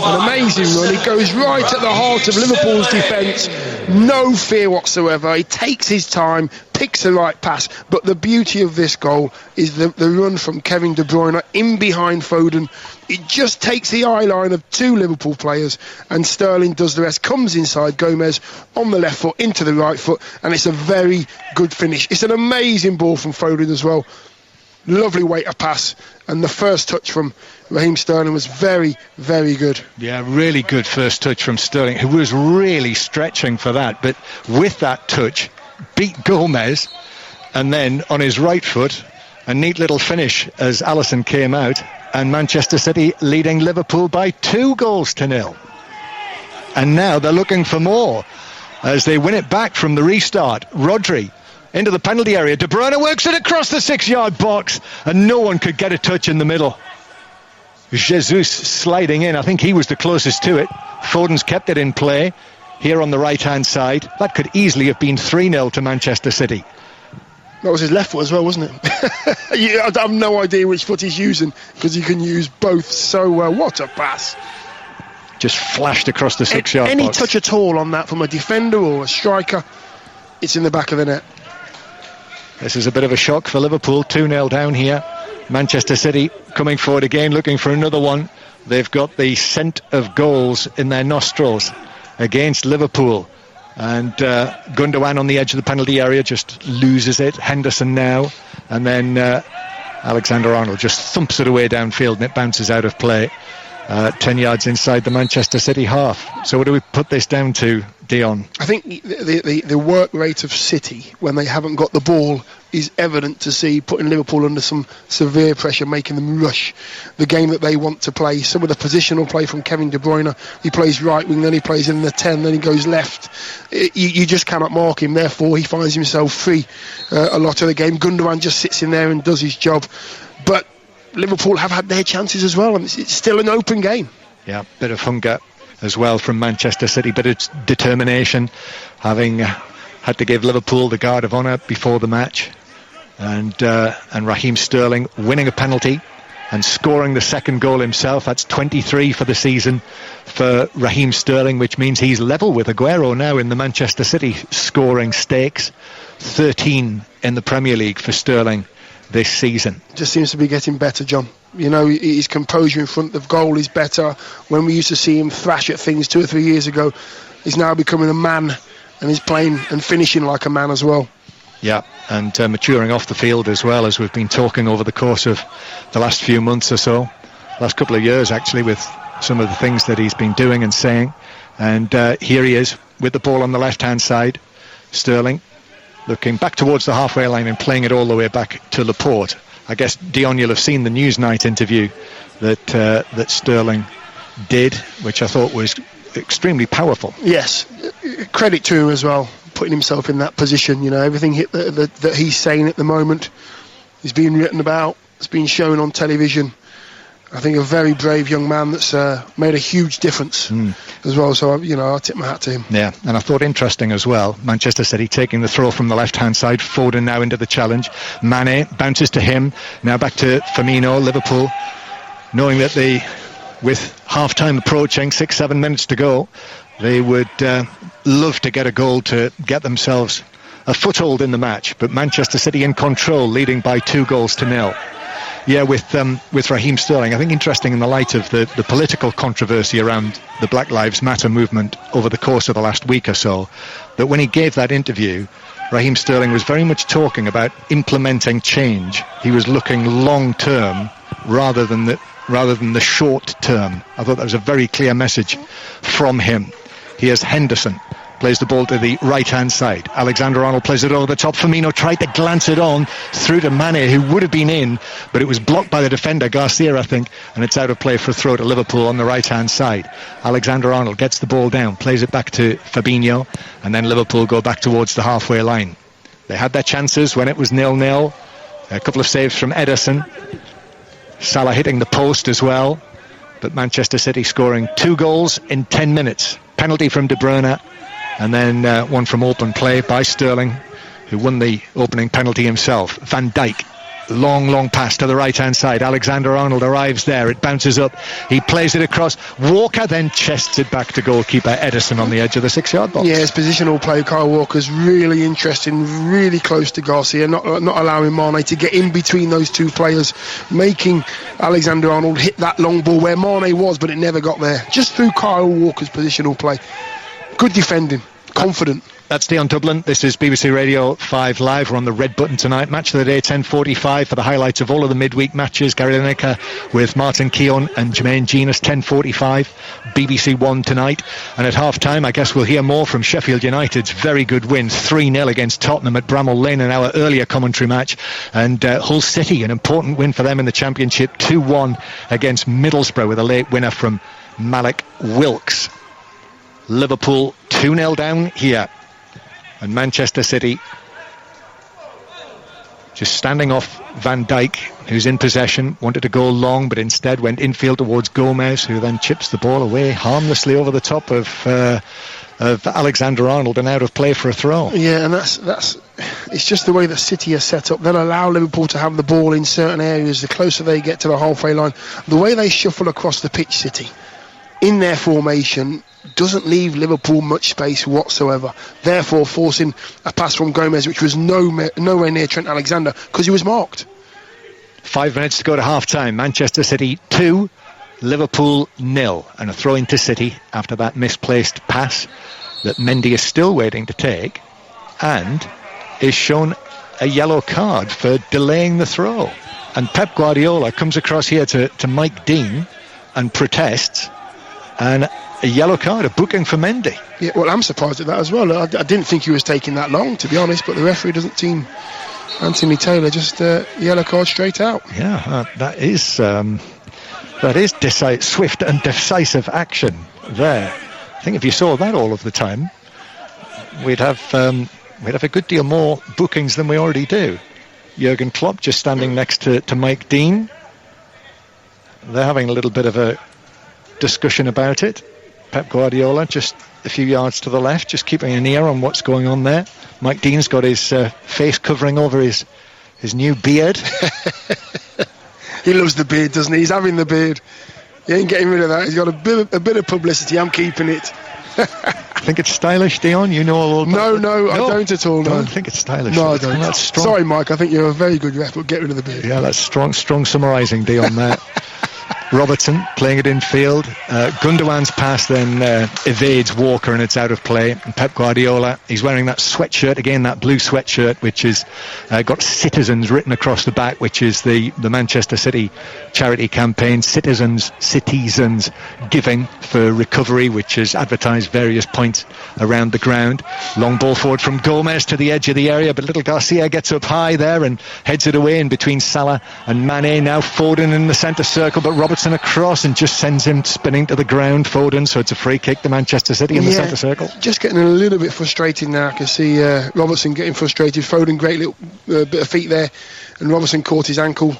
an amazing run. He goes right at the heart of Liverpool's defence. No fear whatsoever. He takes his time, picks the right pass. But the beauty of this goal is the run from Kevin De Bruyne in behind Foden. It just takes the eye line of two Liverpool players, and Sterling does the rest. Comes inside Gomez on the left foot into the right foot, and it's a very good finish. It's an amazing ball from Foden as well. Lovely way to pass, and the first touch from Raheem Sterling was very, very good. Yeah, really good first touch from Sterling, who was really stretching for that, but with that touch beat Gomez, and then on his right foot a neat little finish as Alisson came out, and Manchester City leading Liverpool by 2-0. And now they're looking for more as they win it back from the restart. Rodri into the penalty area. De Bruyne works it across the 6-yard box, and no one could get a touch in the middle. Jesus sliding in. I think he was the closest to it. Foden's kept it in play here on the right-hand side. That could easily have been 3-0 to Manchester City. That was his left foot as well, wasn't it? I have no idea which foot he's using, because you can use both so well. What a pass. Just flashed across the 6-yard box. Any touch at all on that from a defender or a striker, it's in the back of the net. This is a bit of a shock for Liverpool. 2-0 down here. Manchester City coming forward again, looking for another one. They've got the scent of goals in their nostrils against Liverpool. And Gundogan on the edge of the penalty area just loses it. Henderson now. And then Alexander-Arnold just thumps it away downfield, and it bounces out of play. 10 yards inside the Manchester City half. So what do we put this down to, Dion? I think the work rate of City when they haven't got the ball is evident to see, putting Liverpool under some severe pressure, making them rush the game that they want to play. Some of the positional play from Kevin De Bruyne, he plays right wing, then he plays in the 10, then he goes left. You just cannot mark him, therefore he finds himself free a lot of the game. Gundogan just sits in there and does his job. But Liverpool have had their chances as well, and it's still an open game. Yeah, bit of hunger as well from Manchester City, bit of determination, having had to give Liverpool the guard of honour before the match, and Raheem Sterling winning a penalty and scoring the second goal himself. That's 23 for the season for Raheem Sterling, which means he's level with Aguero now in the Manchester City scoring stakes. 13 in the Premier League for Sterling this season. Just seems to be getting better, John. You know, his composure in front of goal is better. When we used to see him thrash at things 2 or 3 years ago, he's now becoming a man, and he's playing and finishing like a man as well. Yeah, and maturing off the field as well, as we've been talking over the course of the last few months or so, last couple of years actually, with some of the things that he's been doing and saying. And here he is with the ball on the left-hand side. Sterling looking back towards the halfway line and playing it all the way back to Laporte. I guess, Dion, you'll have seen the Newsnight interview that Sterling did, which I thought was extremely powerful. Yes, credit to him as well, putting himself in that position. You know, everything that he's saying at the moment is being written about, it's being shown on television. I think a very brave young man that's made a huge difference as well. So, I tip my hat to him. Yeah, and I thought interesting as well, Manchester City taking the throw from the left-hand side. Foden now into the challenge. Mane bounces to him. Now back to Firmino. Liverpool, knowing that with half-time approaching, 6-7 minutes to go, they would love to get a goal to get themselves a foothold in the match. But Manchester City in control, leading by 2-0. Yeah, with Raheem Sterling, I think interesting in the light of the political controversy around the Black Lives Matter movement over the course of the last week or so, that when he gave that interview, Raheem Sterling was very much talking about implementing change. He was looking long-term rather than the short-term. I thought that was a very clear message from him. Here's Henderson. Plays the ball to the right-hand side. Alexander-Arnold plays it over the top. Firmino tried to glance it on through to Mane, who would have been in, but it was blocked by the defender, Garcia, I think, and it's out of play for a throw to Liverpool on the right-hand side. Alexander-Arnold gets the ball down, plays it back to Fabinho, and then Liverpool go back towards the halfway line. They had their chances when it was 0-0. A couple of saves from Ederson. Salah hitting the post as well. but Manchester City scoring 2 goals in 10 minutes. Penalty from De Bruyne, and then one from open play by Sterling, who won the opening penalty himself. Van Dijk, long pass to the right-hand side. Alexander-Arnold arrives there. It bounces up. He plays it across. Walker then chests it back to goalkeeper Ederson on the edge of the 6-yard box. Yeah, his positional play, Kyle Walker's really interesting, really close to Garcia, not allowing Mane to get in between those two players, making Alexander-Arnold hit that long ball where Mane was, but it never got there. Just through Kyle Walker's positional play. Good defending, confident. That's Dion Dublin. This is BBC Radio 5 Live. We're on the red button tonight. Match of the day, 10:45 for the highlights of all of the midweek matches. Gary Lineker with Martin Keown and Jermaine Genus, 10:45. BBC 1 tonight. And at half-time, I guess we'll hear more from Sheffield United's very good win, 3-0 against Tottenham at Bramall Lane in our earlier commentary match. And Hull City, an important win for them in the Championship, 2-1 against Middlesbrough with a late winner from Malik Wilkes. Liverpool 2-0 down here. And Manchester City just standing off Van Dijk, who's in possession, wanted to go long, but instead went infield towards Gomez, who then chips the ball away harmlessly over the top of Alexander-Arnold and out of play for a throw. Yeah, and that's it's just the way that City are set up. They'll allow Liverpool to have the ball in certain areas the closer they get to the halfway line. The way they shuffle across the pitch, City, in their formation, doesn't leave Liverpool much space whatsoever, therefore forcing a pass from Gomez which was nowhere near Trent Alexander because he was marked. 5 minutes to go to half-time. Manchester City 2, Liverpool 0, and a throw into City after that misplaced pass that Mendy is still waiting to take and is shown a yellow card for delaying the throw. And Pep Guardiola comes across here to Mike Dean and protests, and a yellow card, a booking for Mendy. Yeah, well, I'm surprised at that as well. I didn't think he was taking that long, to be honest, but the referee doesn't seem... Anthony Taylor just yellow card straight out. Yeah, that is swift and decisive action there. I think if you saw that all of the time, we'd have a good deal more bookings than we already do. Jurgen Klopp just standing next to Mike Dean. They're having a little bit of a discussion about it. Pep Guardiola just a few yards to the left, just keeping an ear on what's going on there. Mike Dean's got his face covering over his new beard. He loves the beard, doesn't he? He's having the beard. He ain't getting rid of that. He's got a bit of publicity. I'm keeping it. I think it's stylish, Dion. You know all about No, I don't at all. No. I don't think it's stylish. No, I don't. That's strong. Sorry, Mike. I think you're a very good ref, but get rid of the beard. Yeah, that's strong summarising, Dion, there. Robertson playing it in field. Gundogan's pass then evades Walker and it's out of play. And Pep Guardiola, he's wearing that sweatshirt again, that blue sweatshirt, which has got Citizens written across the back, which is the Manchester City charity campaign, Citizens Giving for Recovery, which has advertised various points around the ground. Long ball forward from Gomez to the edge of the area, but little Garcia gets up high there and heads it away in between Salah and Mane. Now Foden in the centre circle, but Robertson across and just sends him spinning to the ground, Foden, so it's a free kick to Manchester City in the centre circle. Just getting a little bit frustrated now. I can see Robertson getting frustrated. Foden, great little bit of feet there, and Robertson caught his ankle.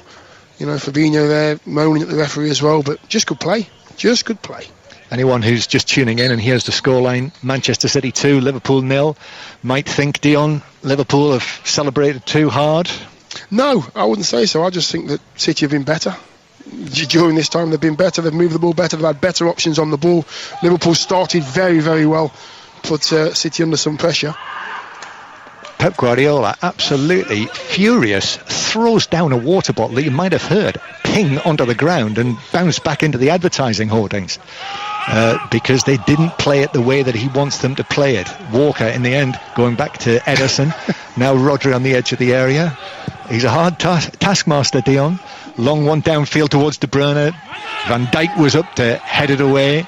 Fabinho there moaning at the referee as well, but just good play. Anyone who's just tuning in and hears the scoreline, Manchester City 2, Liverpool 0, might think, Dion, Liverpool have celebrated too hard. No, I wouldn't say so. I just think that City have been better. During this time they've been better, they've moved the ball better, they've had better options on the ball. Liverpool started very, very well, put City under some pressure. Pep Guardiola, absolutely furious, throws down a water bottle that you might have heard ping onto the ground and bounce back into the advertising hoardings because they didn't play it the way that he wants them to play it. Walker in the end going back to Ederson. Now Rodri on the edge of the area. He's a hard taskmaster, Dion. Long one downfield towards De Bruyne. Van Dijk was up to head it away.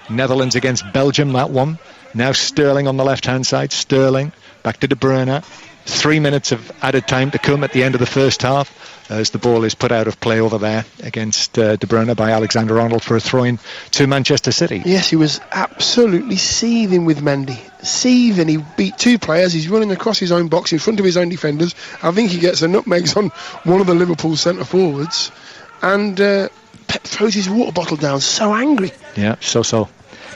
Netherlands against Belgium, that one. Now Sterling on the left-hand side. Sterling back to De Bruyne. 3 minutes of added time to come at the end of the first half as the ball is put out of play over there against De Bruyne by Alexander-Arnold for a throw-in to Manchester City. Yes, he was absolutely seething with Mendy. Seething. He beat two players. He's running across his own box in front of his own defenders. I think he gets the nutmegs on one of the Liverpool centre-forwards. And Pep throws his water bottle down, so angry. Yeah, so.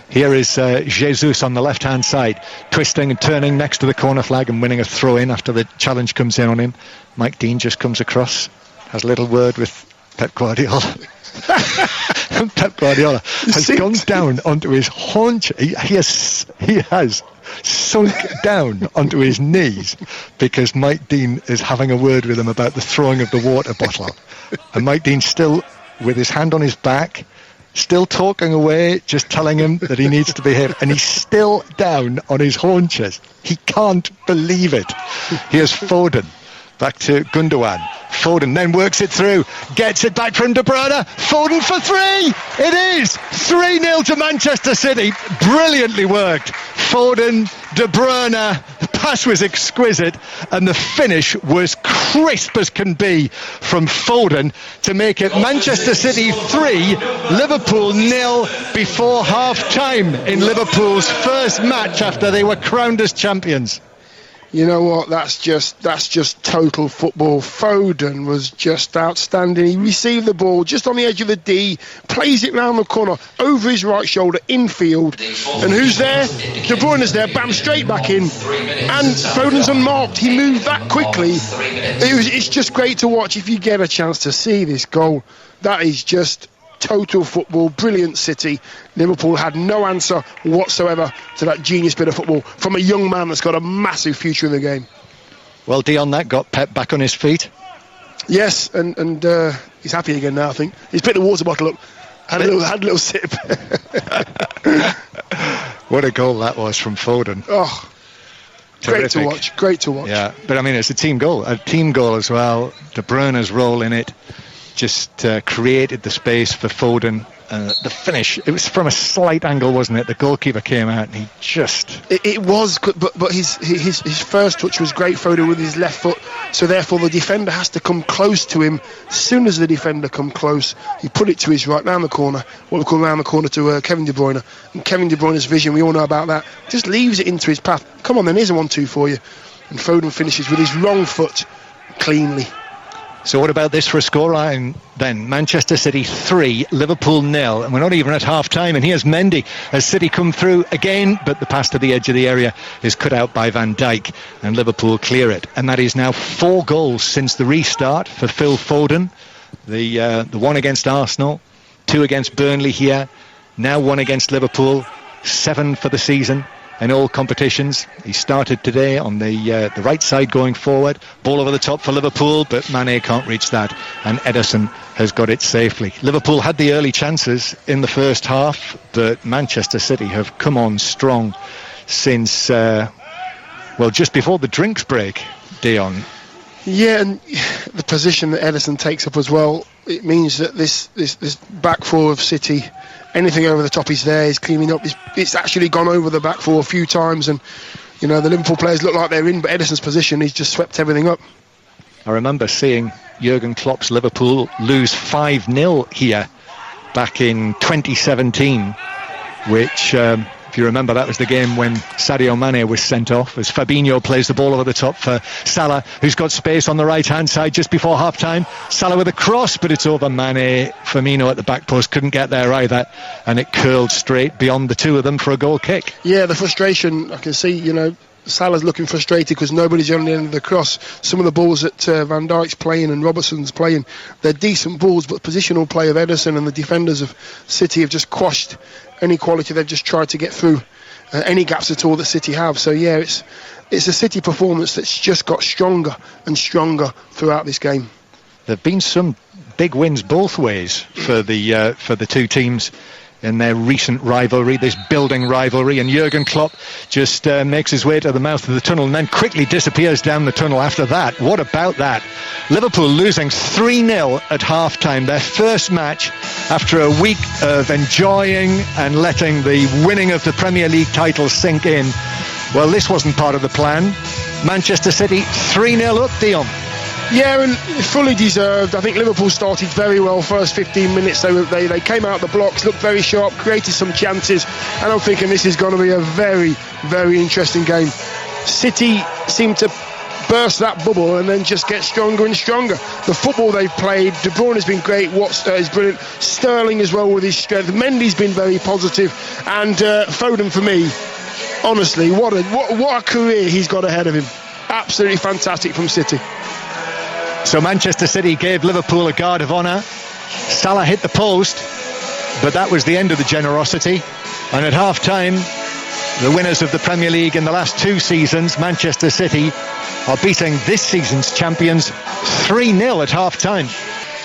Here is Jesus on the left-hand side, twisting and turning next to the corner flag and winning a throw-in after the challenge comes in on him. Mike Dean just comes across, has a little word with Pep Guardiola. And Pep Guardiola has gone down onto his haunch. He has sunk down onto his knees because Mike Dean is having a word with him about the throwing of the water bottle. And Mike Dean still with his hand on his back, still talking away, just telling him that he needs to behave, and he's still down on his haunches. He can't believe it. Here's Foden, back to Gundogan. Foden then works it through, gets it back from De Bruyne. Foden for 3! It is 3-0 to Manchester City. Brilliantly worked. Foden, De Bruyne, the pass was exquisite, and the finish was crisp as can be from Foden to make it Manchester City 3, Liverpool 0 before half-time in Liverpool's first match after they were crowned as champions. You know what? That's just total football. Foden was just outstanding. He received the ball just on the edge of the D, plays it round the corner, over his right shoulder, infield. And who's there? De Bruyne's there, bam, straight back in. And Foden's unmarked. He moved that quickly. It's just great to watch if you get a chance to see this goal. That is just total football, brilliant City. Liverpool had no answer whatsoever to that genius bit of football from a young man that's got a massive future in the game. Well, Dion, that got Pep back on his feet. Yes, and he's happy again now, I think. He's picked the water bottle up, had a little sip. What a goal that was from Foden. Oh, terrific. Great to watch. Yeah, but I mean, it's a team goal as well. De Bruyne's role in it just created the space for Foden. The finish, it was from a slight angle, wasn't it? The goalkeeper came out and he just... It was good, but his first touch was great, Foden, with his left foot, so therefore the defender has to come close to him. As soon as the defender come close, he put it to his right, round the corner, what we call round the corner to Kevin De Bruyne. And Kevin De Bruyne's vision, we all know about that, just leaves it into his path. Come on then, here's a 1-2 for you. And Foden finishes with his wrong foot cleanly. So what about this for a scoreline then? Manchester City 3, Liverpool 0, and we're not even at half-time, and here's Mendy as City come through again, but the pass to the edge of the area is cut out by Van Dijk, and Liverpool clear it. And that is now 4 goals since the restart for Phil Foden. The one against Arsenal, 2 against Burnley here, now 1 against Liverpool, 7 for the season in all competitions. He started today on the right side going forward. Ball over the top for Liverpool, but Mane can't reach that, and Ederson has got it safely. Liverpool had the early chances in the first half, but Manchester City have come on strong since, just before the drinks break, Dion. Yeah, and the position that Ederson takes up as well, it means that this back four of City, anything over the top is there, he's cleaning up. It's actually gone over the back four a few times, and you know the Liverpool players look like they're in, but Ederson's position, he's just swept everything up. I remember seeing Jurgen Klopp's Liverpool lose 5-0 here back in 2017, which, if you remember, that was the game when Sadio Mane was sent off as Fabinho plays the ball over the top for Salah, who's got space on the right-hand side just before half-time. Salah with a cross, but it's over Mane. Firmino at the back post couldn't get there either, and it curled straight beyond the two of them for a goal kick. Yeah, the frustration, I can see, Salah's looking frustrated because nobody's on the end of the cross. Some of the balls that Van Dijk's playing and Robertson's playing, they're decent balls, but positional play of Ederson and the defenders of City have just quashed any quality. They've just tried to get through any gaps at all that City have. So yeah, it's a City performance that's just got stronger and stronger throughout this game. There have been some big wins both ways for the two teams in their recent rivalry, this building rivalry, and Jurgen Klopp just makes his way to the mouth of the tunnel and then quickly disappears down the tunnel after that. What about that? Liverpool losing 3-0 at half-time, their first match after a week of enjoying and letting the winning of the Premier League title sink in. Well, this wasn't part of the plan. Manchester City 3-0 up, Dion. Yeah, and fully deserved. I think Liverpool started very well. First 15 minutes, they came out the blocks, looked very sharp, created some chances, and I'm thinking this is going to be a very, very interesting game. City seemed to burst that bubble and then just get stronger and stronger. The football they've played, De Bruyne has been great, Watts is brilliant, Sterling as well with his strength, Mendy's been very positive, and Foden for me, honestly, what a career he's got ahead of him. Absolutely fantastic from City. So Manchester City gave Liverpool a guard of honour. Salah hit the post, but that was the end of the generosity. And at half-time, the winners of the Premier League in the last 2 seasons, Manchester City, are beating this season's champions 3-0 at half-time.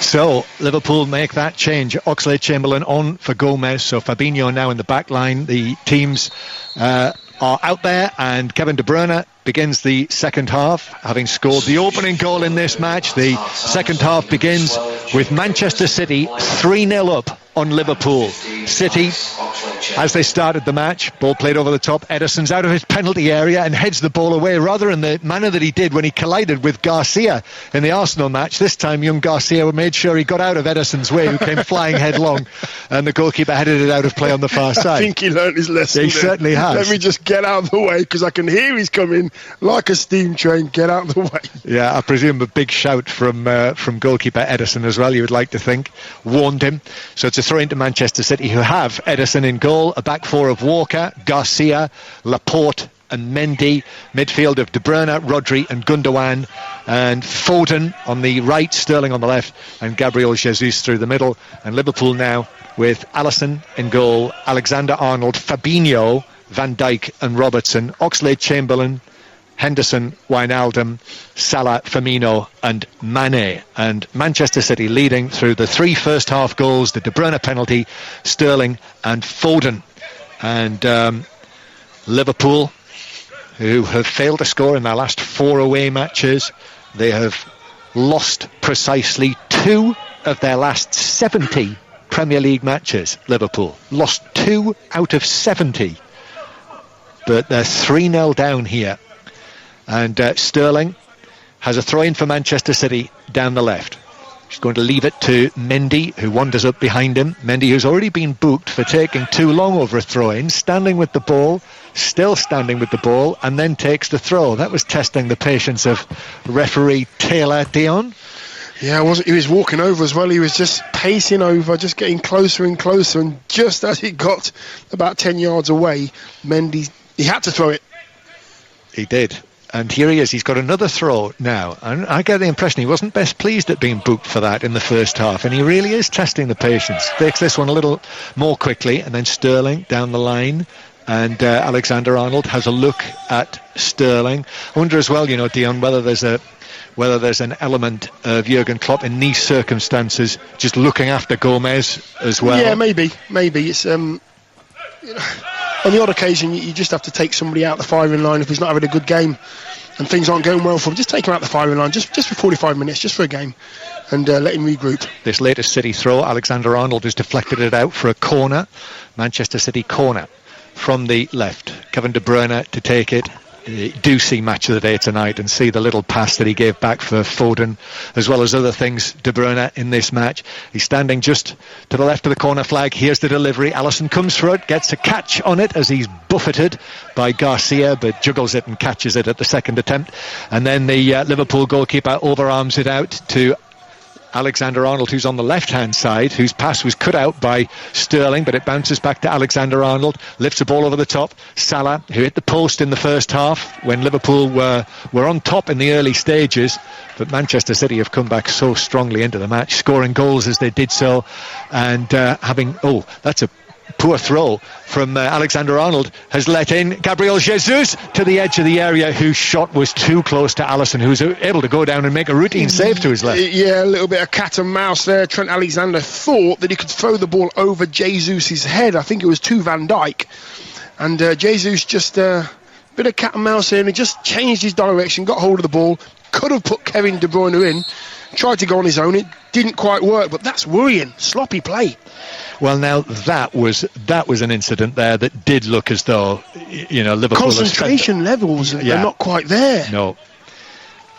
So Liverpool make that change. Oxlade-Chamberlain on for Gomez. So Fabinho now in the back line. The teams are out there, and Kevin De Bruyne begins the second half, having scored the opening goal in this match. The second half begins with Manchester City 3-0 up on Liverpool. City, as they started the match, ball played over the top. Ederson's out of his penalty area and heads the ball away, rather in the manner that he did when he collided with Garcia in the Arsenal match. This time young Garcia made sure he got out of Ederson's way, who came flying headlong, and the goalkeeper headed it out of play on the far side. I think he learned his lesson. He certainly has. Let me just get out of the way, because I can hear he's coming like a steam train. Get out of the way. Yeah, I presume a big shout from goalkeeper Ederson as well, you would like to think, warned him. So it's a throw into Manchester City, who have Ederson in goal, a back four of Walker, Garcia, Laporte and Mendy, midfield of De Bruyne, Rodri and Gundogan, and Foden on the right, Sterling on the left, and Gabriel Jesus through the middle. And Liverpool now with Alisson in goal, Alexander-Arnold, Fabinho, Van Dijk and Robertson, Oxlade-Chamberlain, Henderson, Wijnaldum, Salah, Firmino and Mane. And Manchester City leading through the 3 first half goals, the De Bruyne penalty, Sterling and Foden. And Liverpool, who have failed to score in their last 4 away matches, they have lost precisely 2 of their last 70 Premier League matches. Liverpool lost 2 out of 70, but they're 3-0 down here. And Sterling has a throw-in for Manchester City down the left. He's going to leave it to Mendy, who wanders up behind him. Mendy, who's already been booked for taking too long over a throw-in, standing with the ball, still standing with the ball, and then takes the throw. That was testing the patience of referee Taylor Dion. Yeah, he was walking over as well. He was just pacing over, just getting closer and closer. And just as it got about 10 yards away, Mendy, he had to throw it. He did. And here he is, he's got another throw now. And I get the impression he wasn't best pleased at being booked for that in the first half. And he really is testing the patience. Takes this one a little more quickly. And then Sterling down the line. And Alexander-Arnold has a look at Sterling. I wonder as well, Dion, whether there's an element of Jurgen Klopp in these circumstances just looking after Gomez as well. Yeah, maybe. It's... on the odd occasion, you just have to take somebody out the firing line if he's not having a good game and things aren't going well for him. Just take him out the firing line just for 45 minutes, just for a game, and let him regroup. This latest City throw, Alexander-Arnold has deflected it out for a corner. Manchester City corner from the left. Kevin De Bruyne to take it. Do see match of the day tonight and see the little pass that he gave back for Foden, as well as other things. De Bruyne in this match, he's standing just to the left of the corner flag. Here's the delivery. Alisson comes for it, gets a catch on it as he's buffeted by Garcia, but juggles it and catches it at the second attempt. And then the Liverpool goalkeeper overarms it out to Alexander-Arnold, who's on the left-hand side, whose pass was cut out by Sterling, but it bounces back to Alexander-Arnold, lifts the ball over the top. Salah, who hit the post in the first half when Liverpool were on top in the early stages, but Manchester City have come back so strongly into the match, scoring goals as they did so, and that's a poor throw from Alexander-Arnold, has let in Gabriel Jesus to the edge of the area, whose shot was too close to Alisson, who's able to go down and make a routine save to his left. Yeah, a little bit of cat and mouse there. Trent Alexander thought that he could throw the ball over Jesus' head. I think it was to Van Dijk, and Jesus just a bit of cat and mouse here, and he just changed his direction, got hold of the ball, could have put Kevin De Bruyne in, tried to go on his own. It didn't quite work, but that's worrying. Sloppy play. Well, now that was an incident there that did look as though, Liverpool concentration levels are not quite there. No.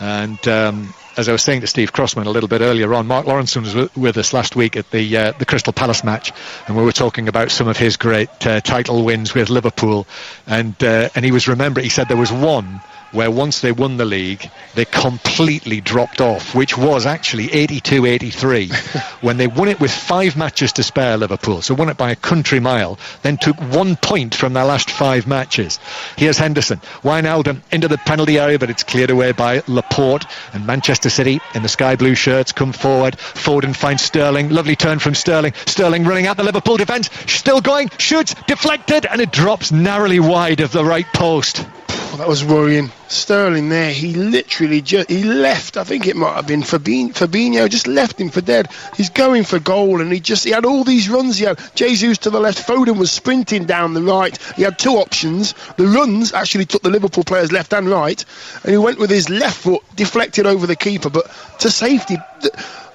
And as I was saying to Steve Crossman a little bit earlier on, Mark Lawrenson was with us last week at the Crystal Palace match, and we were talking about some of his great title wins with Liverpool, and he was remembering. He said there was one where once they won the league, they completely dropped off, which was actually 82-83, when they won it with 5 matches to spare, Liverpool. So won it by a country mile, then took 1 point from their last 5 matches. Here's Henderson. Wijnaldum into the penalty area, but it's cleared away by Laporte. And Manchester City, in the sky blue shirts, come forward. Foden finds Sterling. Lovely turn from Sterling. Sterling running at the Liverpool defence. Still going. Shoots. Deflected. And it drops narrowly wide of the right post. Oh, that was worrying. Sterling there, he literally he left. I think it might have been Fabinho just left him for dead. He's going for goal, and he had all these runs. He had Jesus to the left, Foden was sprinting down the right. He had 2 options. The runs actually took the Liverpool players left and right, and he went with his left foot, deflected over the keeper, but to safety.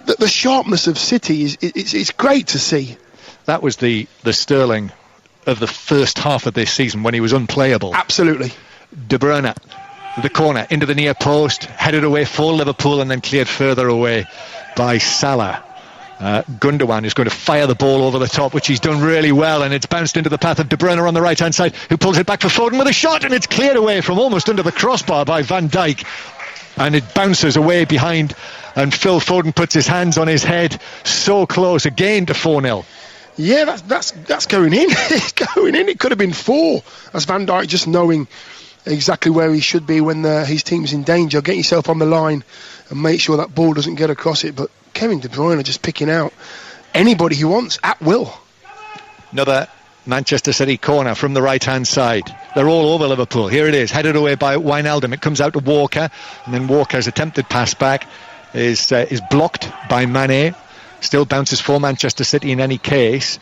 The sharpness of City it's great to see. That was the Sterling of the first half of this season, when he was unplayable. Absolutely. De Bruyne, the corner into the near post, headed away for Liverpool and then cleared further away by Salah. Gundogan is going to fire the ball over the top, which he's done really well, and it's bounced into the path of De Bruyne on the right hand side, who pulls it back for Foden with a shot, and it's cleared away from almost under the crossbar by Van Dijk, and it bounces away behind, and Phil Foden puts his hands on his head, so close again to 4-0. Yeah, that's going in. It's going in. It could have been 4. That's Van Dijk just knowing exactly where he should be when his team's in danger. Get yourself on the line and make sure that ball doesn't get across it. But Kevin De Bruyne just picking out anybody he wants at will. Another Manchester City corner from the right hand side. They're all over Liverpool. Here it is, headed away by Wijnaldum. It comes out to Walker, and then Walker's attempted pass back is blocked by Mane. Still bounces for Manchester City in any case.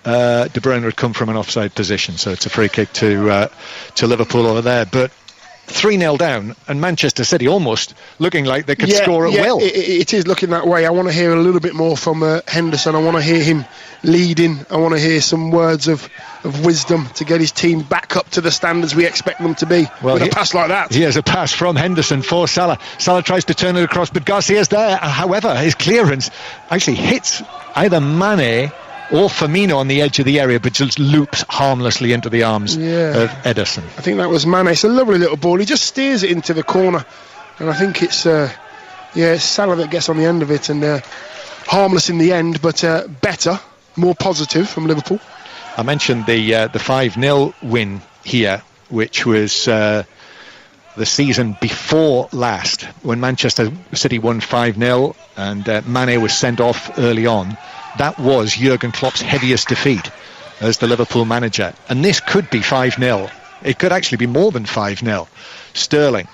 De Bruyne would come from an offside position, so it's a free kick to Liverpool over there. But 3-0 down, and Manchester City almost looking like they could score at will. It is looking that way. I want to hear a little bit more from Henderson. I want to hear him leading. I want to hear some words of wisdom to get his team back up to the standards we expect them to be. Well, with a pass like that. Here's a pass from Henderson for Salah. Salah tries to turn it across, but Garcia's there. However, his clearance actually hits either Mane or Firmino on the edge of the area, but just loops harmlessly into the arms of Ederson. I think that was Mane. It's a lovely little ball. He just steers it into the corner, and I think it's Salah that gets on the end of it, and harmless in the end, but better, more positive from Liverpool. I mentioned the 5-0 win here, which was the season before last, when Manchester City won 5-0 and Mane was sent off early on. That was Jurgen Klopp's heaviest defeat as the Liverpool manager. And this could be 5-0. It could actually be more than 5-0. Sterling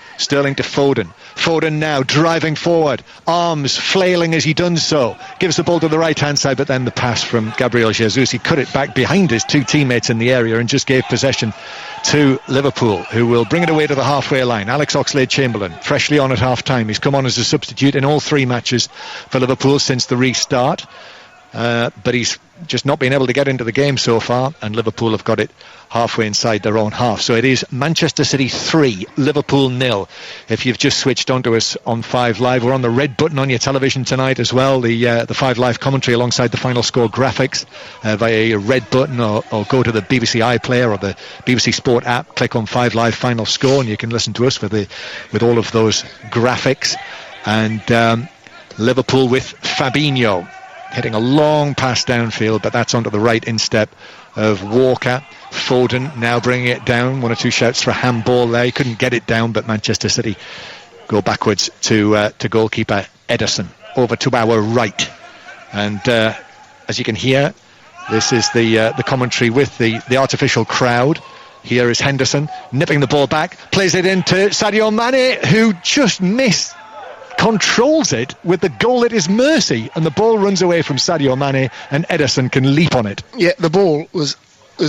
to Foden. Foden now driving forward, arms flailing as he done so. Gives the ball to the right-hand side, but then the pass from Gabriel Jesus. He cut it back behind his 2 teammates in the area and just gave possession to Liverpool, who will bring it away to the halfway line. Alex Oxlade-Chamberlain, freshly on at half-time. He's come on as a substitute in all 3 matches for Liverpool since the restart. But he's just not been able to get into the game so far, and Liverpool have got it halfway inside their own half. So it is Manchester City 3, Liverpool 0. If you've just switched on to us on 5 Live, we're on the red button on your television tonight as well, the 5 Live commentary alongside the final score graphics via your red button, or go to the BBC iPlayer or the BBC Sport app, click on 5 Live final score, and you can listen to us with all of those graphics. And Liverpool with Fabinho hitting a long pass downfield, but that's onto the right instep of Walker. Foden now bringing it down. 1 or 2 shouts for a handball there. He couldn't get it down, but Manchester City go backwards to goalkeeper Ederson. Over to our right. And as you can hear, this is the commentary with the artificial crowd. Here is Henderson nipping the ball back, plays it into Sadio Mane, who just controls it with the goal at his mercy, and the ball runs away from Sadio Mane, and Ederson can leap on it. Yeah, the ball was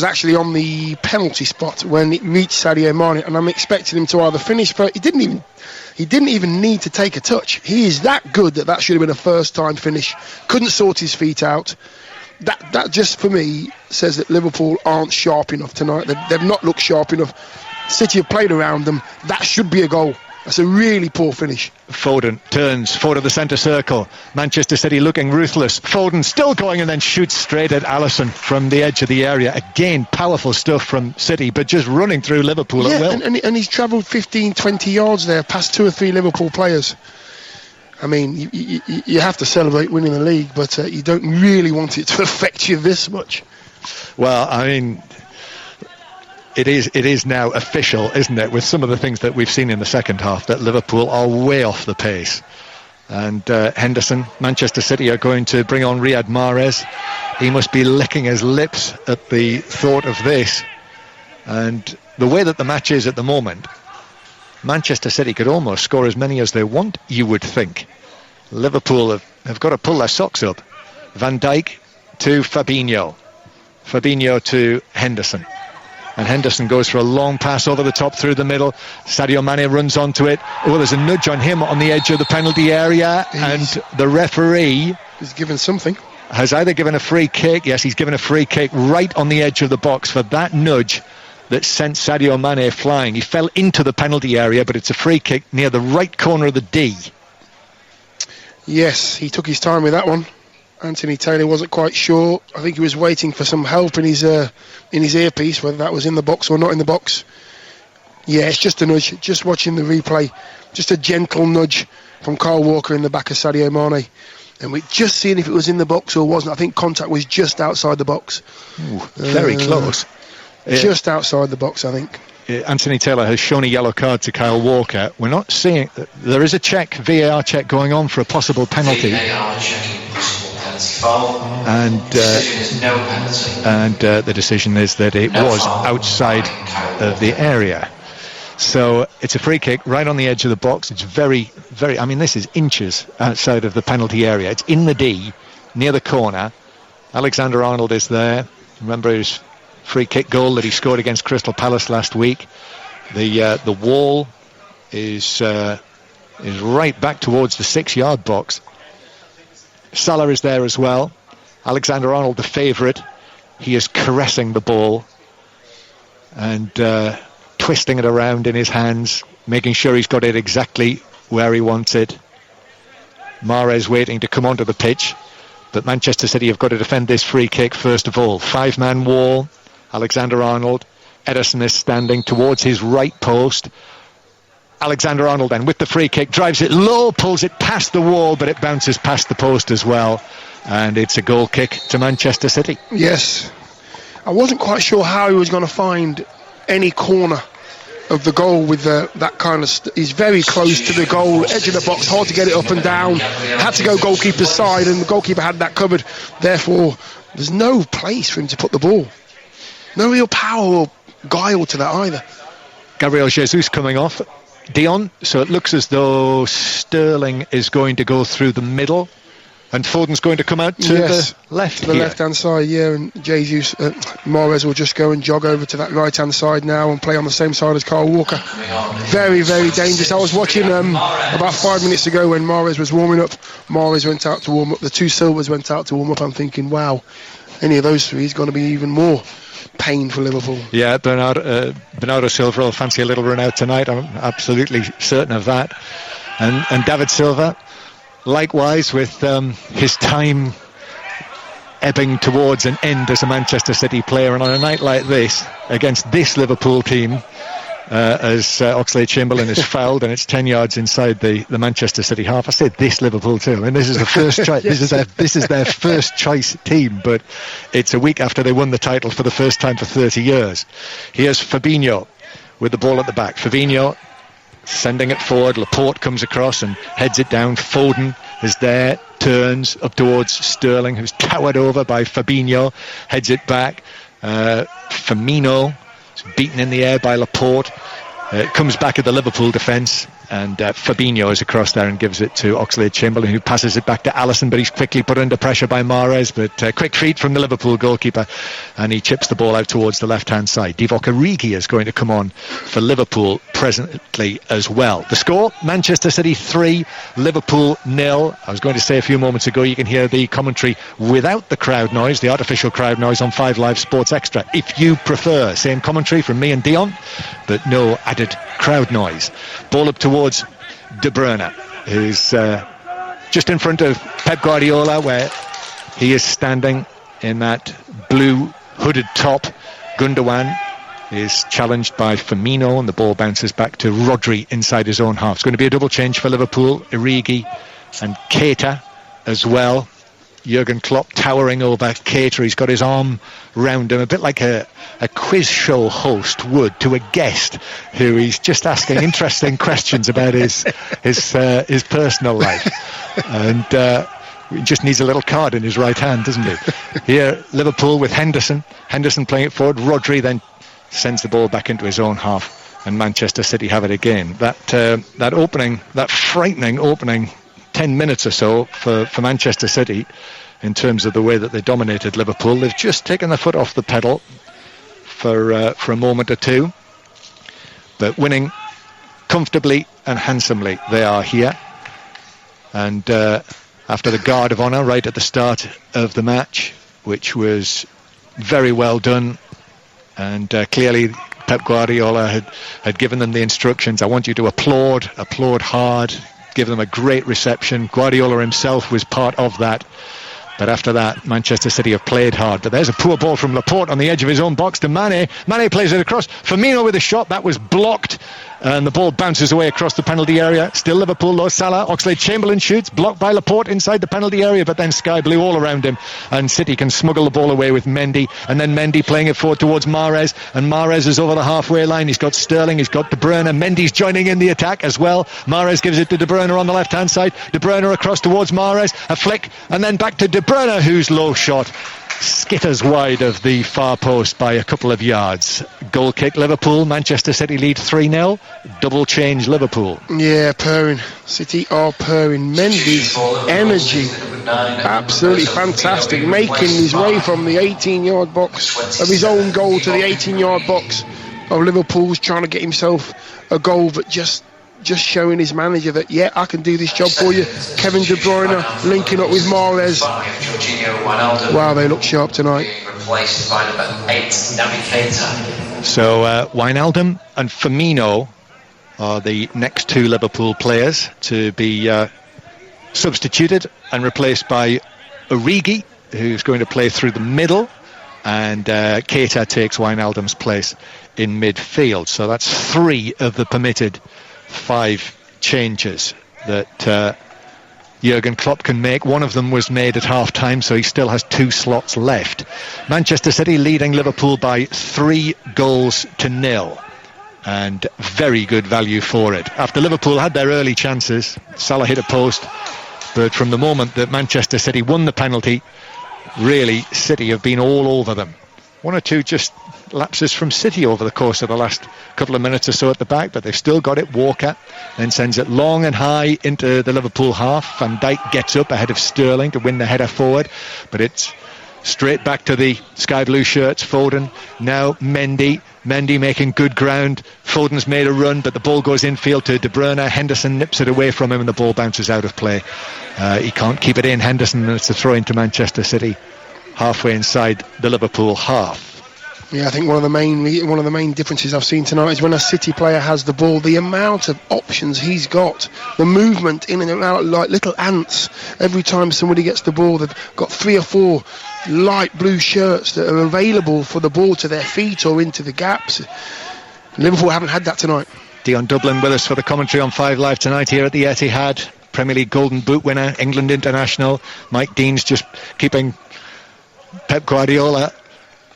actually on the penalty spot when it reached Sadio Mane, and I'm expecting him to either finish, but he didn't even need to take a touch. He is that good that should have been a first time finish. Couldn't sort his feet out. That just for me says that Liverpool aren't sharp enough tonight. They've not looked sharp enough. City have played around them. That should be a goal. That's a really poor finish. Foden turns forward of the centre circle. Manchester City looking ruthless. Foden still going and then shoots straight at Alisson from the edge of the area. Again, powerful stuff from City, but just running through Liverpool at will. And he's travelled 15, 20 yards there past 2 or 3 Liverpool players. I mean, you have to celebrate winning the league, but you don't really want it to affect you this much. Well, I mean, it is now official, isn't it, with some of the things that we've seen in the second half, that Liverpool are way off the pace. And Henderson, Manchester City are going to bring on Riyad Mahrez. He must be licking his lips at the thought of this. And the way that the match is at the moment, Manchester City could almost score as many as they want, you would think. Liverpool have got to pull their socks up. Van Dijk to Fabinho. Fabinho to Henderson. And Henderson goes for a long pass over the top through the middle. Sadio Mane runs onto it. Oh, there's a nudge on him on the edge of the penalty area. And the referee... He's given something. Has either given a free kick. Yes, he's given a free kick right on the edge of the box for that nudge that sent Sadio Mane flying. He fell into the penalty area, but it's a free kick near the right corner of the D. Yes, he took his time with that one. Anthony Taylor wasn't quite sure. I think he was waiting for some help in his earpiece, whether that was in the box or not in the box. Yeah, it's just a nudge. Just watching the replay, just a gentle nudge from Kyle Walker in the back of Sadio Mane. And we're just seeing if it was in the box or wasn't. I think contact was just outside the box. Ooh, very close. Just outside the box, I think. Anthony Taylor has shown a yellow card to Kyle Walker. We're not seeing... There is a VAR check going on for a possible penalty. VAR checking possible penalty foul. And the decision is that it was outside of the area. So it's a free kick right on the edge of the box. It's very, very... I mean, this is inches outside of the penalty area. It's in the D, near the corner. Alexander-Arnold is there. Remember his free kick goal that he scored against Crystal Palace last week. The wall is right back towards the 6-yard box. Salah is there as well. Alexander-Arnold, the favourite. He is caressing the ball and twisting it around in his hands, making sure he's got it exactly where he wants it. Mahrez waiting to come onto the pitch, but Manchester City have got to defend this free kick first of all. 5-man wall. Alexander-Arnold. Ederson is standing towards his right post. Alexander-Arnold then with the free kick drives it low, pulls it past the wall, but it bounces past the post as well, and it's a goal kick to Manchester City. Yes, I wasn't quite sure how he was going to find any corner of the goal with that kind of... he's very close to the goal, edge of the box, hard to get it up and down. Had to go goalkeeper's side, and the goalkeeper had that covered. Therefore, there's no place for him to put the ball. No real power or guile to that either. Gabriel Jesus coming off. Dion, so it looks as though Sterling is going to go through the middle and Foden's going to come out to the left. To the left-hand side, yeah, and Jesus, Mahrez will just go and jog over to that right-hand side now and play on the same side as Kyle Walker. Very, very dangerous. I was watching about 5 minutes ago when Mahrez was warming up. Mahrez went out to warm up. The two Silvers went out to warm up. I'm thinking, wow, any of those three is going to be even more pain for Liverpool. Yeah, Bernardo Silva will fancy a little run out tonight. I'm absolutely certain of that. And David Silva, likewise, with his time ebbing towards an end as a Manchester City player, and on a night like this, against this Liverpool team, as Oxlade-Chamberlain is fouled and it's 10 yards inside the Manchester City half. I said this Liverpool too, and this is the first choice. This is their first choice team, but it's a week after they won the title for the first time for 30 years. Here's Fabinho with the ball at the back. Fabinho sending it forward. Laporte comes across and heads it down. Foden is there, turns up towards Sterling, who's towered over by Fabinho, heads it back. Firmino is beaten in the air by Laporte. It comes back at the Liverpool defence, and Fabinho is across there and gives it to Oxlade-Chamberlain, who passes it back to Alisson, but he's quickly put under pressure by Mahrez, but quick feet from the Liverpool goalkeeper, and he chips the ball out towards the left-hand side. Divock Origi is going to come on for Liverpool presently as well. The score, Manchester City 3, Liverpool 0. I was going to say a few moments ago, you can hear the commentary without the crowd noise, the artificial crowd noise on 5 Live Sports Extra, if you prefer. Same commentary from me and Dion, but no added crowd noise. Ball up towards towards De Bruyne, who's just in front of Pep Guardiola, where he is standing in that blue hooded top. Gundogan is challenged by Firmino, and the ball bounces back to Rodri inside his own half. It's going to be a double change for Liverpool. Origi and Keita as well. Jurgen Klopp towering over Keita. He's got his arm round him, a bit like a quiz show host would to a guest who he's just asking interesting questions about his personal life. And he just needs a little card in his right hand, doesn't he? Here, Liverpool with Henderson playing it forward. Rodri then sends the ball back into his own half, and Manchester City have it again. That frightening opening 10 minutes or so for Manchester City, in terms of the way that they dominated Liverpool. They've just taken their foot off the pedal for a moment or two, but winning comfortably and handsomely. They are here, and after the guard of honour right at the start of the match, which was very well done, and clearly Pep Guardiola had given them the instructions. I want you to applaud hard, give them a great reception. Guardiola himself was part of that. But after that, Manchester City have played hard. But there's a poor ball from Laporte on the edge of his own box to Mane. Mane plays it across. Firmino with a shot. That was blocked. And the ball bounces away across the penalty area. Still Liverpool, low Salah. Oxlade-Chamberlain shoots. Blocked by Laporte inside the penalty area. But then sky blue all around him. And City can smuggle the ball away with Mendy. And then Mendy playing it forward towards Mahrez. And Mahrez is over the halfway line. He's got Sterling. He's got De Bruyne. Mendy's joining in the attack as well. Mahrez gives it to De Bruyne on the left-hand side. De Bruyne across towards Mahrez. A flick. And then back to De Bruyne, whose low shot skitters wide of the far post by a couple of yards. Goal kick Liverpool. Manchester City lead 3-0. Double change Liverpool. Yeah, purring. City are purring. Mendy's energy, absolutely fantastic. Making his way from the 18-yard box of his own goal to the 18-yard box of Liverpool's, trying to get himself a goal, but just showing his manager that, yeah, I can do this job for you. Kevin De Bruyne linking up with Mahrez. Wow, they look sharp tonight. So Wijnaldum and Firmino are the next two Liverpool players to be substituted and replaced by Origi, who's going to play through the middle, and Keita takes Wijnaldum's place in midfield. So that's 3 of the permitted 5 changes that Jurgen Klopp can make. One of them was made at half-time, so he still has 2 slots left. Manchester City leading Liverpool by 3-0, and very good value for it. After Liverpool had their early chances, Salah hit a post, but from the moment that Manchester City won the penalty, really City have been all over them. 1 or 2 just lapses from City over the course of the last couple of minutes or so at the back, but they've still got it. Walker then sends it long and high into the Liverpool half. Van Dijk gets up ahead of Sterling to win the header forward, but it's straight back to the sky blue shirts. Foden, now Mendy making good ground. Foden's made a run, but the ball goes infield to De Bruyne. Henderson nips it away from him, and the ball bounces out of play. He can't keep it in, Henderson, and it's a throw into Manchester City halfway inside the Liverpool half. Yeah, I think one of the main differences I've seen tonight is when a City player has the ball, the amount of options he's got, the movement in and out like little ants. Every time somebody gets the ball, they've got 3 or 4 light blue shirts that are available for the ball to their feet or into the gaps. Liverpool haven't had that tonight. Dion Dublin with us for the commentary on 5 Live tonight here at the Etihad. Premier League Golden Boot winner, England international. Mike Dean's just keeping Pep Guardiola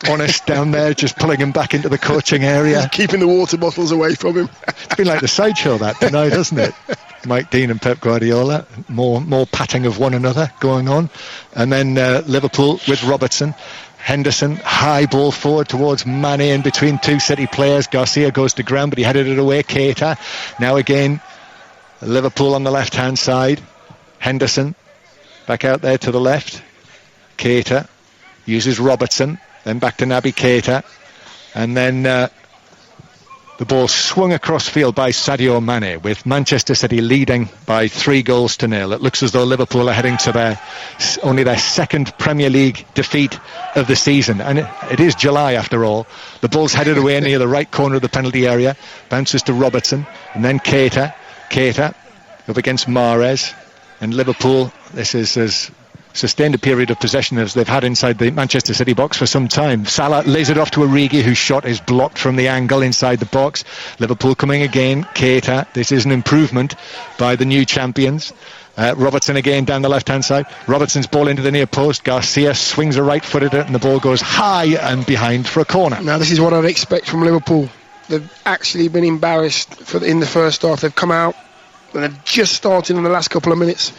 honest down there, just pulling him back into the coaching area. Keeping the water bottles away from him. It's been like the sideshow that tonight, hasn't it? Mike Dean and Pep Guardiola, more patting of one another going on. And then Liverpool with Robertson. Henderson, high ball forward towards Mane in between 2 City players. Garcia goes to ground, but he headed it away. Keita. Now again, Liverpool on the left-hand side. Henderson back out there to the left. Keita uses Robertson. Then back to Naby Keita, and then the ball swung across field by Sadio Mane, with Manchester City leading by 3-0. It looks as though Liverpool are heading to only their 2nd Premier League defeat of the season, and it is July after all. The ball's headed away near the right corner of the penalty area, bounces to Robertson, and then Keita Keita up against Mahrez, and Liverpool, this is as sustained a period of possession as they've had inside the Manchester City box for some time. Salah lays it off to Origi, whose shot is blocked from the angle inside the box. Liverpool coming again. Keita, this is an improvement by the new champions. Robertson again down the left-hand side. Robertson's ball into the near post. Garcia swings a right-footed it, and the ball goes high and behind for a corner. Now, this is what I'd expect from Liverpool. They've actually been embarrassed in the first half. They've come out and they've just started in the last couple of minutes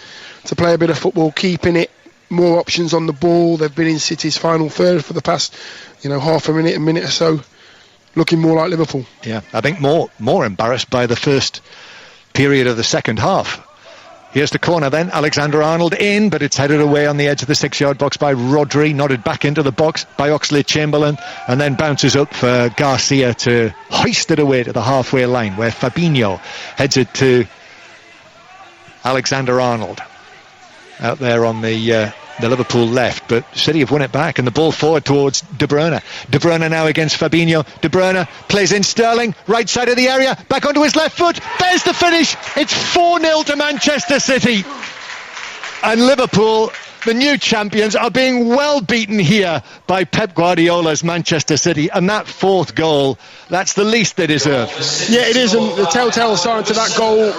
to play a bit of football, keeping it, more options on the ball. They've been in City's final third for the past, half a minute or so, looking more like Liverpool. Yeah, I think more embarrassed by the first period of the second half. Here's the corner then. Alexander-Arnold in, but it's headed away on the edge of the 6-yard box by Rodri, nodded back into the box by Oxlade-Chamberlain, and then bounces up for Garcia to hoist it away to the halfway line, where Fabinho heads it to Alexander-Arnold out there on the Liverpool left, but City have won it back, and the ball forward towards De Bruyne. De Bruyne now against Fabinho. De Bruyne plays in Sterling, right side of the area, back onto his left foot. There's the finish. It's 4-0 to Manchester City, and Liverpool, the new champions, are being well beaten here by Pep Guardiola's Manchester City, and that fourth goal, that's the least they deserve. Yeah, it is, and the telltale sign to that goal,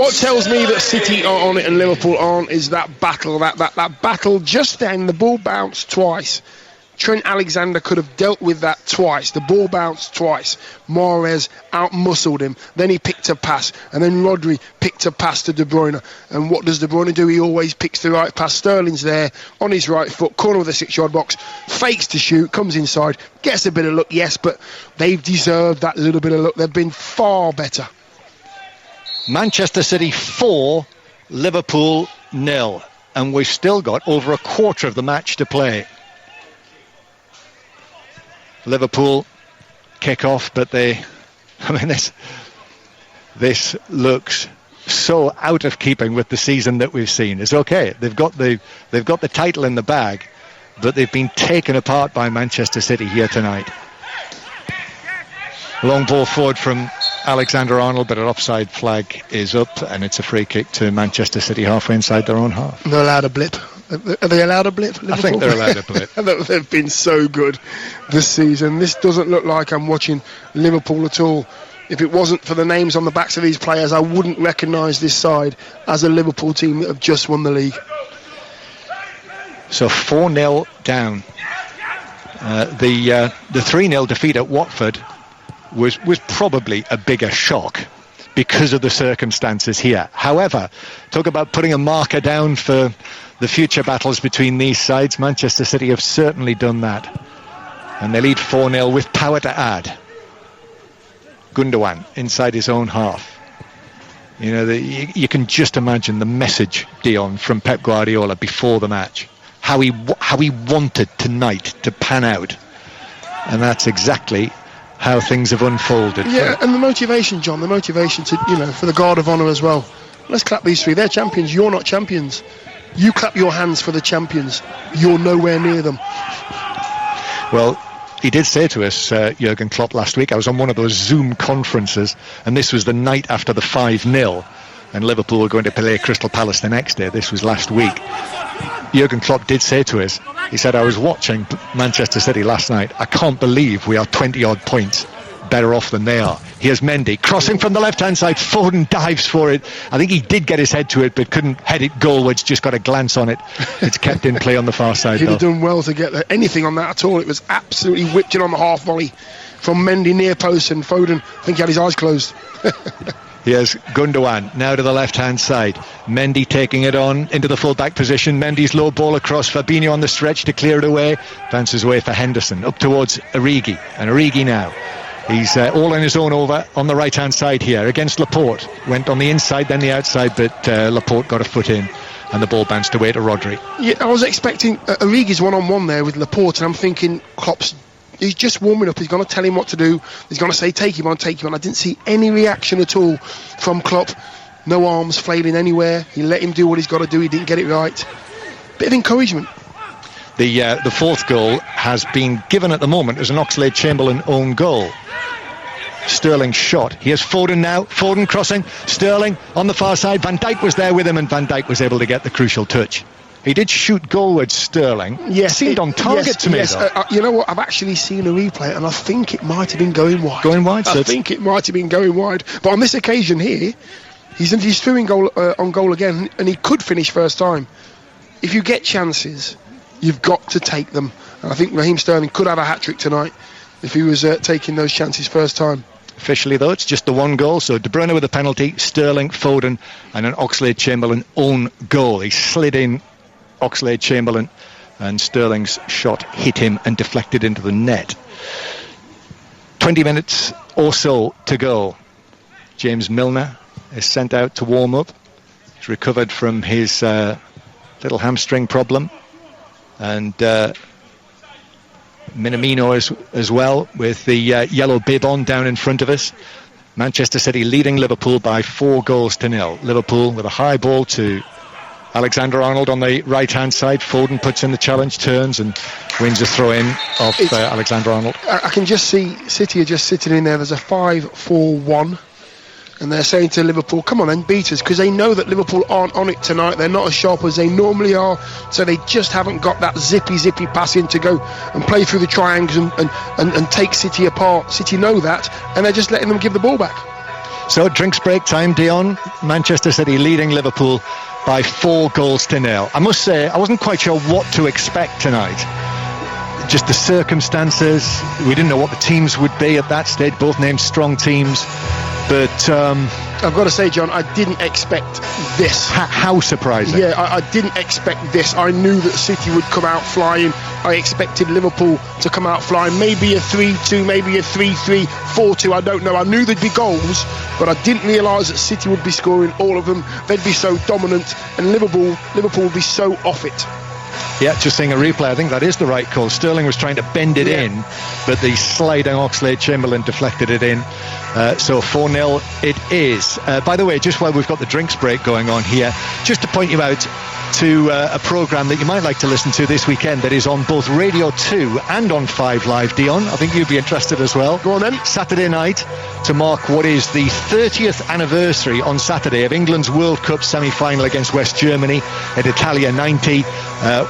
what tells me that City are on it and Liverpool aren't, is that battle, that battle just then. The ball bounced twice. Trent Alexander could have dealt with that twice. The ball bounced twice. Mahrez out-muscled him. Then he picked a pass. And then Rodri picked a pass to De Bruyne. And what does De Bruyne do? He always picks the right pass. Sterling's there on his right foot, corner of the 6-yard box, fakes to shoot, comes inside, gets a bit of luck, yes, but they've deserved that little bit of luck. They've been far better. Manchester City 4, Liverpool 0. And we've still got over a quarter of the match to play. Liverpool kick off, but this looks so out of keeping with the season that we've seen. It's okay. They've got the title in the bag, but they've been taken apart by Manchester City here tonight. Long ball forward from Alexander-Arnold, but an offside flag is up, and it's a free kick to Manchester City halfway inside their own half. They're allowed a blip. Are they allowed a blip? Liverpool? I think they're allowed a blip. They've been so good this season. This doesn't look like I'm watching Liverpool at all. If it wasn't for the names on the backs of these players, I wouldn't recognise this side as a Liverpool team that have just won the league. So 4-0 down. The 3-0 defeat at Watford was probably a bigger shock because of the circumstances here. However, talk about putting a marker down for the future battles between these sides. Manchester City have certainly done that, and they lead 4-0 with power to add. Gundogan inside his own half. You can just imagine the message, Dion, from Pep Guardiola before the match, how he wanted tonight to pan out, and that's exactly how things have unfolded. Yeah, and the motivation, John, to, for the Guard of Honour as well. Let's clap these three. They're champions. You're not champions. You clap your hands for the champions. You're nowhere near them. Well, he did say to us, Jurgen Klopp, last week, I was on one of those Zoom conferences, and this was the night after the 5-0, and Liverpool were going to play Crystal Palace the next day. This was last week. Jurgen Klopp did say to us, he said, I was watching Manchester City last night. I can't believe we are 20-odd points better off than they are. Here's Mendy crossing from the left-hand side. Foden dives for it. I think he did get his head to it, but couldn't head it goalwards. Just got a glance on it. It's kept in play on the far side. He'd have done well to get anything on that at all. It was absolutely whipped in on the half volley from Mendy near post, and Foden, I think he had his eyes closed. Here's Gundogan now to the left-hand side. Mendy taking it on into the full-back position. Mendy's low ball across. Fabinho on the stretch to clear it away. Bounces away for Henderson. Up towards Origi. And Origi now. He's all on his own over on the right-hand side here against Laporte. Went on the inside, then the outside, but Laporte got a foot in, and the ball bounced away to Rodri. Yeah, I was expecting Origi's one-on-one there with Laporte, and I'm thinking he's just warming up. He's going to tell him what to do. He's going to say, take him on. I didn't see any reaction at all from Klopp. No arms flailing anywhere. He let him do what he's got to do. He didn't get it right. Bit of encouragement. The fourth goal has been given at the moment as an Oxlade-Chamberlain own goal. Sterling's shot. Here's Foden now. Foden crossing. Sterling on the far side. Van Dijk was there with him, and Van Dijk was able to get the crucial touch. He did shoot goalwards, Sterling. Yes, seemed on target to me. Yes, you know what? I've actually seen a replay, and I think it might have been going wide. Going wide? I think it might have been going wide. But on this occasion here, he's through in goal, on goal again, and he could finish first time. If you get chances, you've got to take them. And I think Raheem Sterling could have a hat-trick tonight if he was taking those chances first time. Officially, though, it's just the one goal. So De Bruyne with a penalty, Sterling, Foden, and an Oxlade-Chamberlain own goal. He slid in Oxlade-Chamberlain, and Sterling's shot hit him and deflected into the net. 20 minutes or so to go. James Milner is sent out to warm up. He's recovered from his little hamstring problem, and Minamino as well, with the yellow bib on down in front of us. Manchester City leading Liverpool by 4-0. Liverpool with a high ball to Alexander-Arnold on the right-hand side. Foden puts in the challenge, turns and wins a throw-in off Alexander-Arnold. I can just see City are just sitting in there. There's a 5-4-1. And they're saying to Liverpool, come on then, beat us, because they know that Liverpool aren't on it tonight. They're not as sharp as they normally are, so they just haven't got that zippy pass in to go and play through the triangles and take City apart. City know that, and they're just letting them give the ball back. So drinks break time, Dion. Manchester City leading Liverpool by 4-0. I must say, I wasn't quite sure what to expect tonight. Just the circumstances. We didn't know what the teams would be at that stage. Both named strong teams. But I've got to say, John, I didn't expect this. How surprising? Yeah, I didn't expect this. I knew that City would come out flying. I expected Liverpool to come out flying. Maybe a 3-2, maybe a 3-3, 4-2, I don't know. I knew there'd be goals, but I didn't realise that City would be scoring all of them. They'd be so dominant, and Liverpool would be so off it. Yeah, just seeing a replay, I think that is the right call. Sterling was trying to bend it in, but the sliding Oxlade-Chamberlain deflected it in. So 4-0 it is. By the way, just while we've got the drinks break going on here, just to point you out to a programme that you might like to listen to this weekend that is on both Radio 2 and on 5 Live, Dion. I think you'd be interested as well. Go on then. Saturday night, to mark what is the 30th anniversary on Saturday of England's World Cup semi-final against West Germany at Italia 90.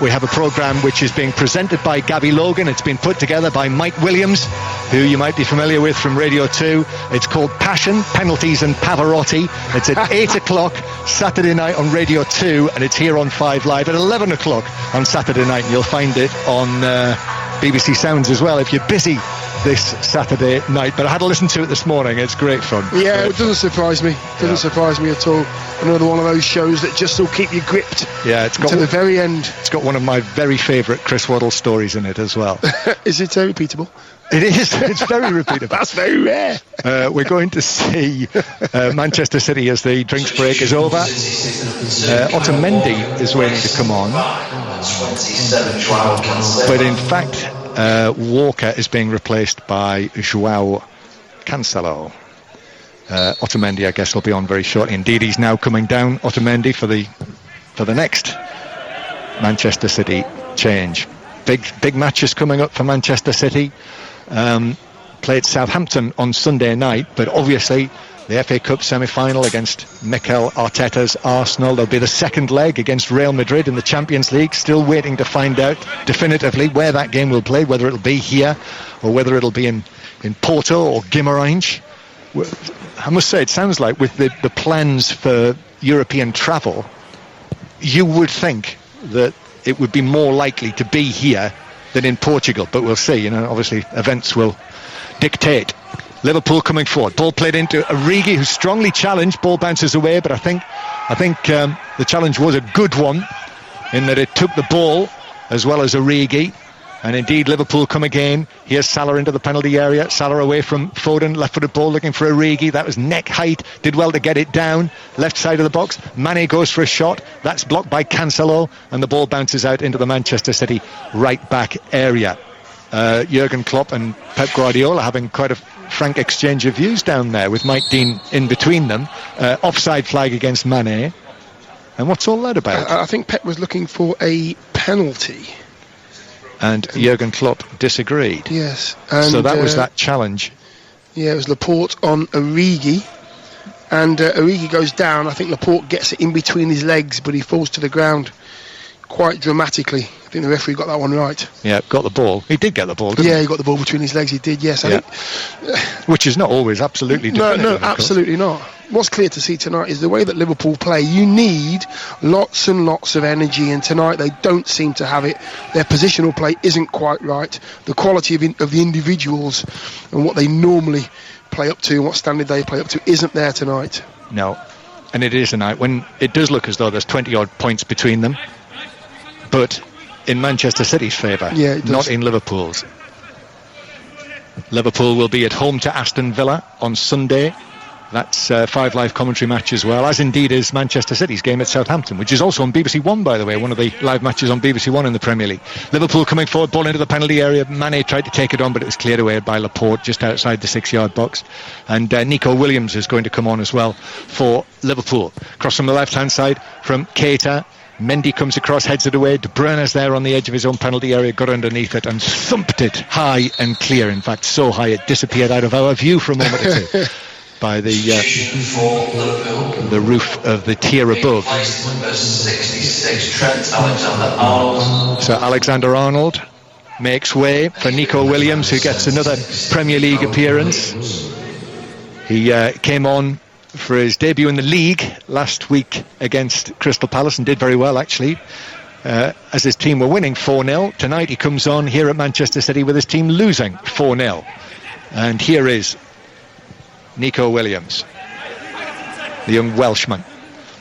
We have a programme which is being presented by Gabby Logan. It's been put together by Mike Williams, who you might be familiar with from Radio 2. It's called Passion, Penalties and Pavarotti. It's at 8 o'clock Saturday night on Radio 2, and it's here on 5 Live at 11 o'clock on Saturday night. And you'll find it on BBC Sounds as well if you're busy this Saturday night. But I had to listen to it this morning. It's great fun. Yeah, it doesn't surprise me. Doesn't surprise me at all. Another one of those shows that just will keep you gripped. Yeah, it's got to the very end. It's got one of my very favourite Chris Waddle stories in it as well. Is it repeatable? It is. It's very repeatable. That's very rare. We're going to see Manchester City as the drinks break is over. Otamendi is waiting to come on. But in fact, Walker is being replaced by João Cancelo. Otamendi, I guess, will be on very shortly. Indeed, he's now coming down, Otamendi, for the next Manchester City change. Big matches coming up for Manchester City. Played Southampton on Sunday night, but obviously the FA Cup semi-final against Mikel Arteta's Arsenal. There'll be the second leg against Real Madrid in the Champions League. Still waiting to find out definitively where that game will play, whether it'll be here or whether it'll be in Porto or Guimarães. I must say, it sounds like with the plans for European travel, you would think that it would be more likely to be here than in Portugal, but we'll see. Obviously events will dictate. Liverpool coming forward, ball played into Origi, who's strongly challenged. Ball bounces away, but I think the challenge was a good one in that it took the ball as well as Origi. And indeed, Liverpool come again. Here's Salah into the penalty area. Salah away from Foden. Left-footed ball looking for Origi. That was neck height. Did well to get it down. Left side of the box. Mane goes for a shot. That's blocked by Cancelo. And the ball bounces out into the Manchester City right-back area. Jurgen Klopp and Pep Guardiola having quite a frank exchange of views down there with Mike Dean in between them. Offside flag against Mane. And what's all that about? I think Pep was looking for a penalty. And Jurgen Klopp disagreed. Yes. And so that was that challenge Yeah, it was Laporte on Origi. And Origi goes down. I think Laporte gets it in between his legs, but he falls to the ground quite dramatically. I think the referee got that one right. Yeah, got the ball. He did get the ball, didn't he? Yeah, he got the ball between his legs. He did, yes. Yeah. Which is not always absolutely definitive. No, absolutely not. What's clear to see tonight is the way that Liverpool play. You need lots and lots of energy, and tonight they don't seem to have it. Their positional play isn't quite right. The quality of the individuals and what they normally play up to and what standard they play up to isn't there tonight. No, and it is a night when it does look as though there's 20 odd points between them, but in Manchester City's favour, not in Liverpool's. Liverpool will be at home to Aston Villa on Sunday. That's 5 live commentary match as well, as indeed is Manchester City's game at Southampton, which is also on BBC One, by the way, one of the live matches on BBC One in the Premier League. Liverpool coming forward, ball into the penalty area. Mane tried to take it on, but it was cleared away by Laporte just outside the 6-yard box. And Nico Williams is going to come on as well for Liverpool. Cross from the left-hand side from Keita. Mendy comes across, heads it away. De Bruyne's there on the edge of his own penalty area, got underneath it and thumped it high and clear. In fact, so high it disappeared out of our view for a moment or two. By the roof of the tier above. So Alexander-Arnold makes way for Nico Williams, who gets another Premier League appearance. He came on for his debut in the league last week against Crystal Palace and did very well, actually, as his team were winning 4-0. Tonight he comes on here at Manchester City with his team losing 4-0. And here is Nico Williams, the young Welshman,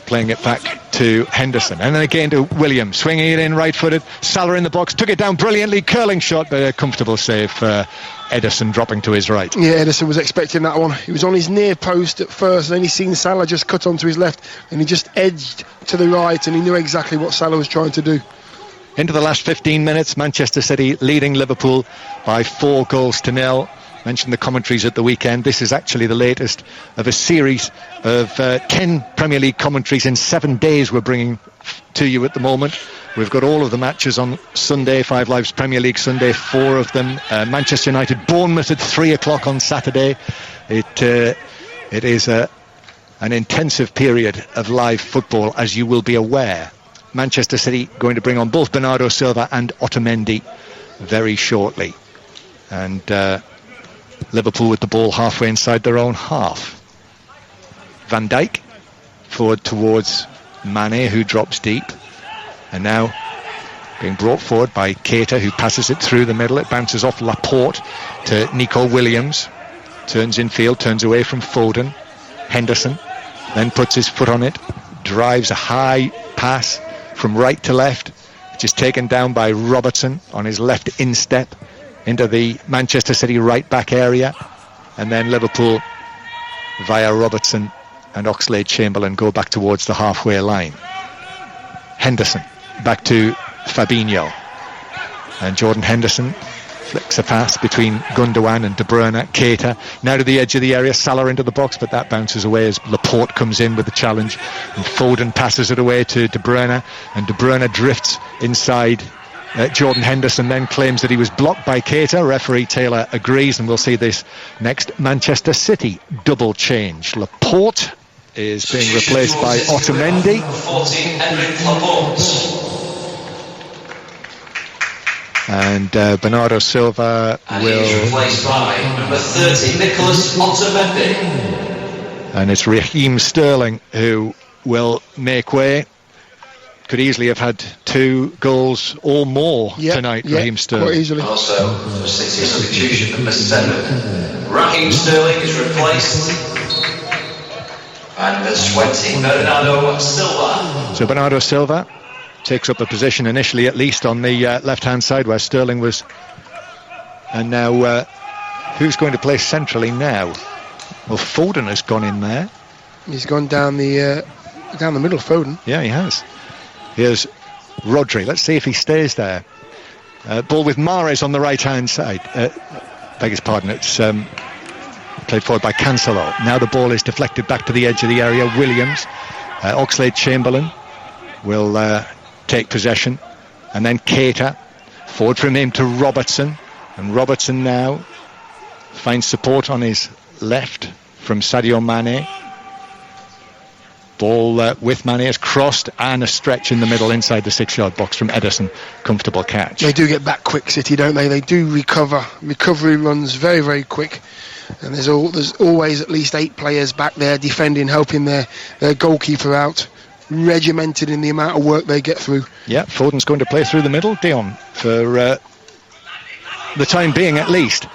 playing it back to Henderson, and then again to Williams, swinging it in right-footed. Salah in the box, took it down brilliantly, curling shot, but a comfortable save for Ederson dropping to his right. Yeah, Ederson was expecting that one. He was on his near post at first, and then he seen Salah just cut onto his left, and he just edged to the right, and he knew exactly what Salah was trying to do. Into the last 15 minutes, Manchester City leading Liverpool by 4-0. Mentioned the commentaries at the weekend. This is actually the latest of a series of 10 Premier League commentaries in 7 days we're bringing to you at the moment. We've got all of the matches on Sunday, 5 Live's Premier League Sunday, 4 of them. Manchester United, Bournemouth at 3 o'clock on Saturday. It is an intensive period of live football, as you will be aware. Manchester City going to bring on both Bernardo Silva and Otamendi very shortly. And Liverpool with the ball halfway inside their own half. Van Dijk forward towards Mane, who drops deep, and now being brought forward by Keita, who passes it through the middle. It bounces off Laporte to Nico Williams, turns infield, turns away from Foden. Henderson then puts his foot on it, drives a high pass from right to left, which is taken down by Robertson on his left instep into the Manchester City right back area, and then Liverpool via Robertson and Oxlade-Chamberlain go back towards the halfway line. Henderson back to Fabinho, and Jordan Henderson flicks a pass between Gundogan and De Bruyne. Keita now to the edge of the area, Salah into the box, but that bounces away as Laporte comes in with the challenge, and Foden passes it away to De Bruyne, and De Bruyne drifts inside. Jordan Henderson then claims that he was blocked by Keita. Referee Taylor agrees, and we'll see this next Manchester City double change. Laporte is being replaced by Otamendi. And Bernardo Silva will... replaced by number 30, Nicholas Otamendi. And it's Raheem Sterling who will make way. Could easily have had 2 goals or more tonight, Raheem Sterling. Quite easily. Also, for City substitution, number 7, Raheem Sterling is replaced. And the 20, Bernardo Silva. So Bernardo Silva takes up a position initially, at least, on the left-hand side where Sterling was. And now, who's going to play centrally now? Well, Foden has gone in there. He's gone down the middle, Foden. Yeah, he has. Here's Rodri. Let's see if he stays there. Ball with Mahrez on the right-hand side. Beg his pardon. It's played forward by Cancelo. Now the ball is deflected back to the edge of the area. Williams. Oxlade-Chamberlain will take possession. And then Keita. Forward from him to Robertson. And Robertson now finds support on his left from Sadio Mane. Ball with Mane is crossed, and a stretch in the middle inside the 6-yard box from Ederson. Comfortable catch. They do get back quick, City, don't they? They do recover. Recovery runs very, very quick. And there's always at least 8 players back there defending, helping their goalkeeper out. Regimented in the amount of work they get through. Yeah, Foden's going to play through the middle. Dion for the time being at least.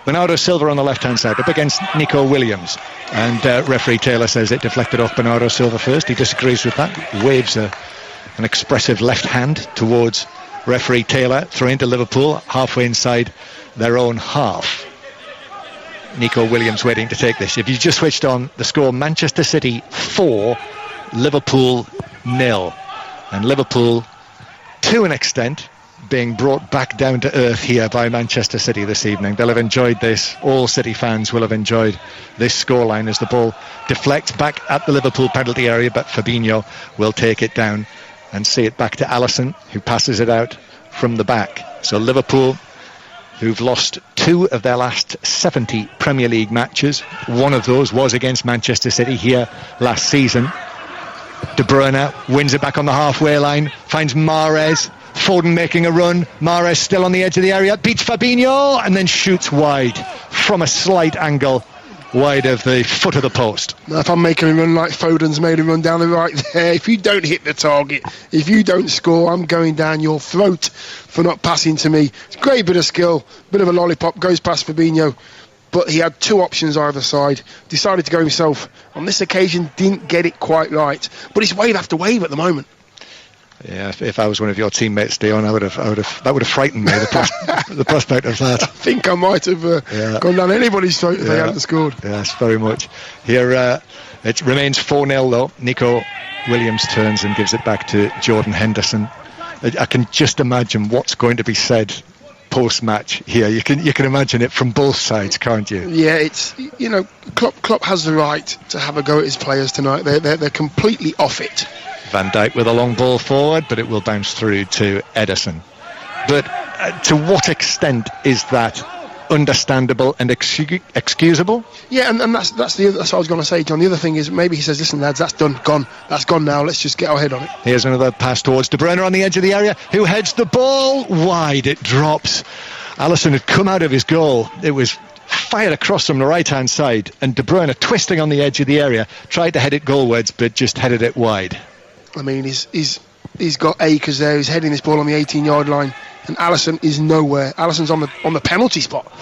Bernardo Silva on the left-hand side, up against Nico Williams. And referee Taylor says it deflected off Bernardo Silva first. He disagrees with that. Waves an expressive left hand towards referee Taylor. Throw into Liverpool, halfway inside their own half. Nico Williams waiting to take this. If you just switched on the score, Manchester City 4, Liverpool 0. And Liverpool, to an extent, being brought back down to earth here by Manchester City this evening. They'll have enjoyed this. All City fans will have enjoyed this scoreline as the ball deflects back at the Liverpool penalty area, but Fabinho will take it down and see it back to Alisson, who passes it out from the back. So Liverpool, who've lost 2 of their last 70 Premier League matches. One of those was against Manchester City here last season. De Bruyne wins it back on the halfway line, finds Mahrez. Foden making a run, Mahrez still on the edge of the area, beats Fabinho and then shoots wide from a slight angle, wide of the foot of the post. Now, if I'm making a run like Foden's made a run down the right there, if you don't hit the target, if you don't score, I'm going down your throat for not passing to me. It's a great bit of skill, bit of a lollipop, goes past Fabinho, but he had 2 options either side, decided to go himself. On this occasion, didn't get it quite right, but it's wave after wave at the moment. Yeah, if I was one of your teammates, Dion, that would have frightened me. The prospect of that. I think I might have gone down anybody's throat if they hadn't scored. Yes, very much. Here, it remains 4-0 though. Nico Williams turns and gives it back to Jordan Henderson. I can just imagine what's going to be said post-match here. You can imagine it from both sides, can't you? Yeah, it's Klopp has the right to have a go at his players tonight. They're completely off it. Van Dijk with a long ball forward, but it will bounce through to Ederson. But to what extent is that understandable and excusable? Yeah, and that's what I was going to say, John. The other thing is maybe he says, listen, lads, that's gone now. Let's just get our head on it. Here's another pass towards De Bruyne on the edge of the area, who heads the ball wide. It drops. Alisson had come out of his goal. It was fired across from the right-hand side, and De Bruyne, twisting on the edge of the area, tried to head it goalwards, but just headed it wide. I mean, he's got acres there. He's heading this ball on the 18-yard line, and Alisson is nowhere. Alisson's on the penalty spot.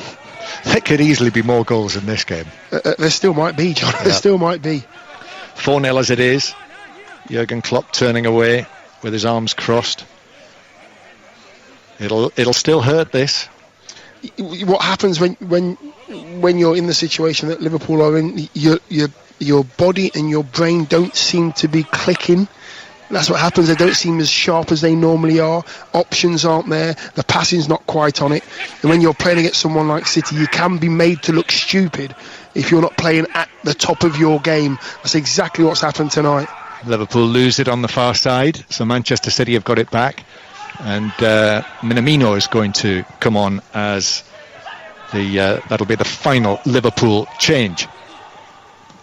There could easily be more goals in this game. There still might be, John. There still might be. 4-0 as it is. Jurgen Klopp turning away with his arms crossed. It'll still hurt this. What happens when you're in the situation that Liverpool are in? Your body and your brain don't seem to be clicking. That's what happens. They don't seem as sharp as they normally are. Options aren't there. The passing's not quite on it. And when you're playing against someone like City, you can be made to look stupid if you're not playing at the top of your game. That's exactly what's happened tonight. Liverpool lose it on the far side, so Manchester City have got it back. And Minamino is going to come on as that'll be the final Liverpool change.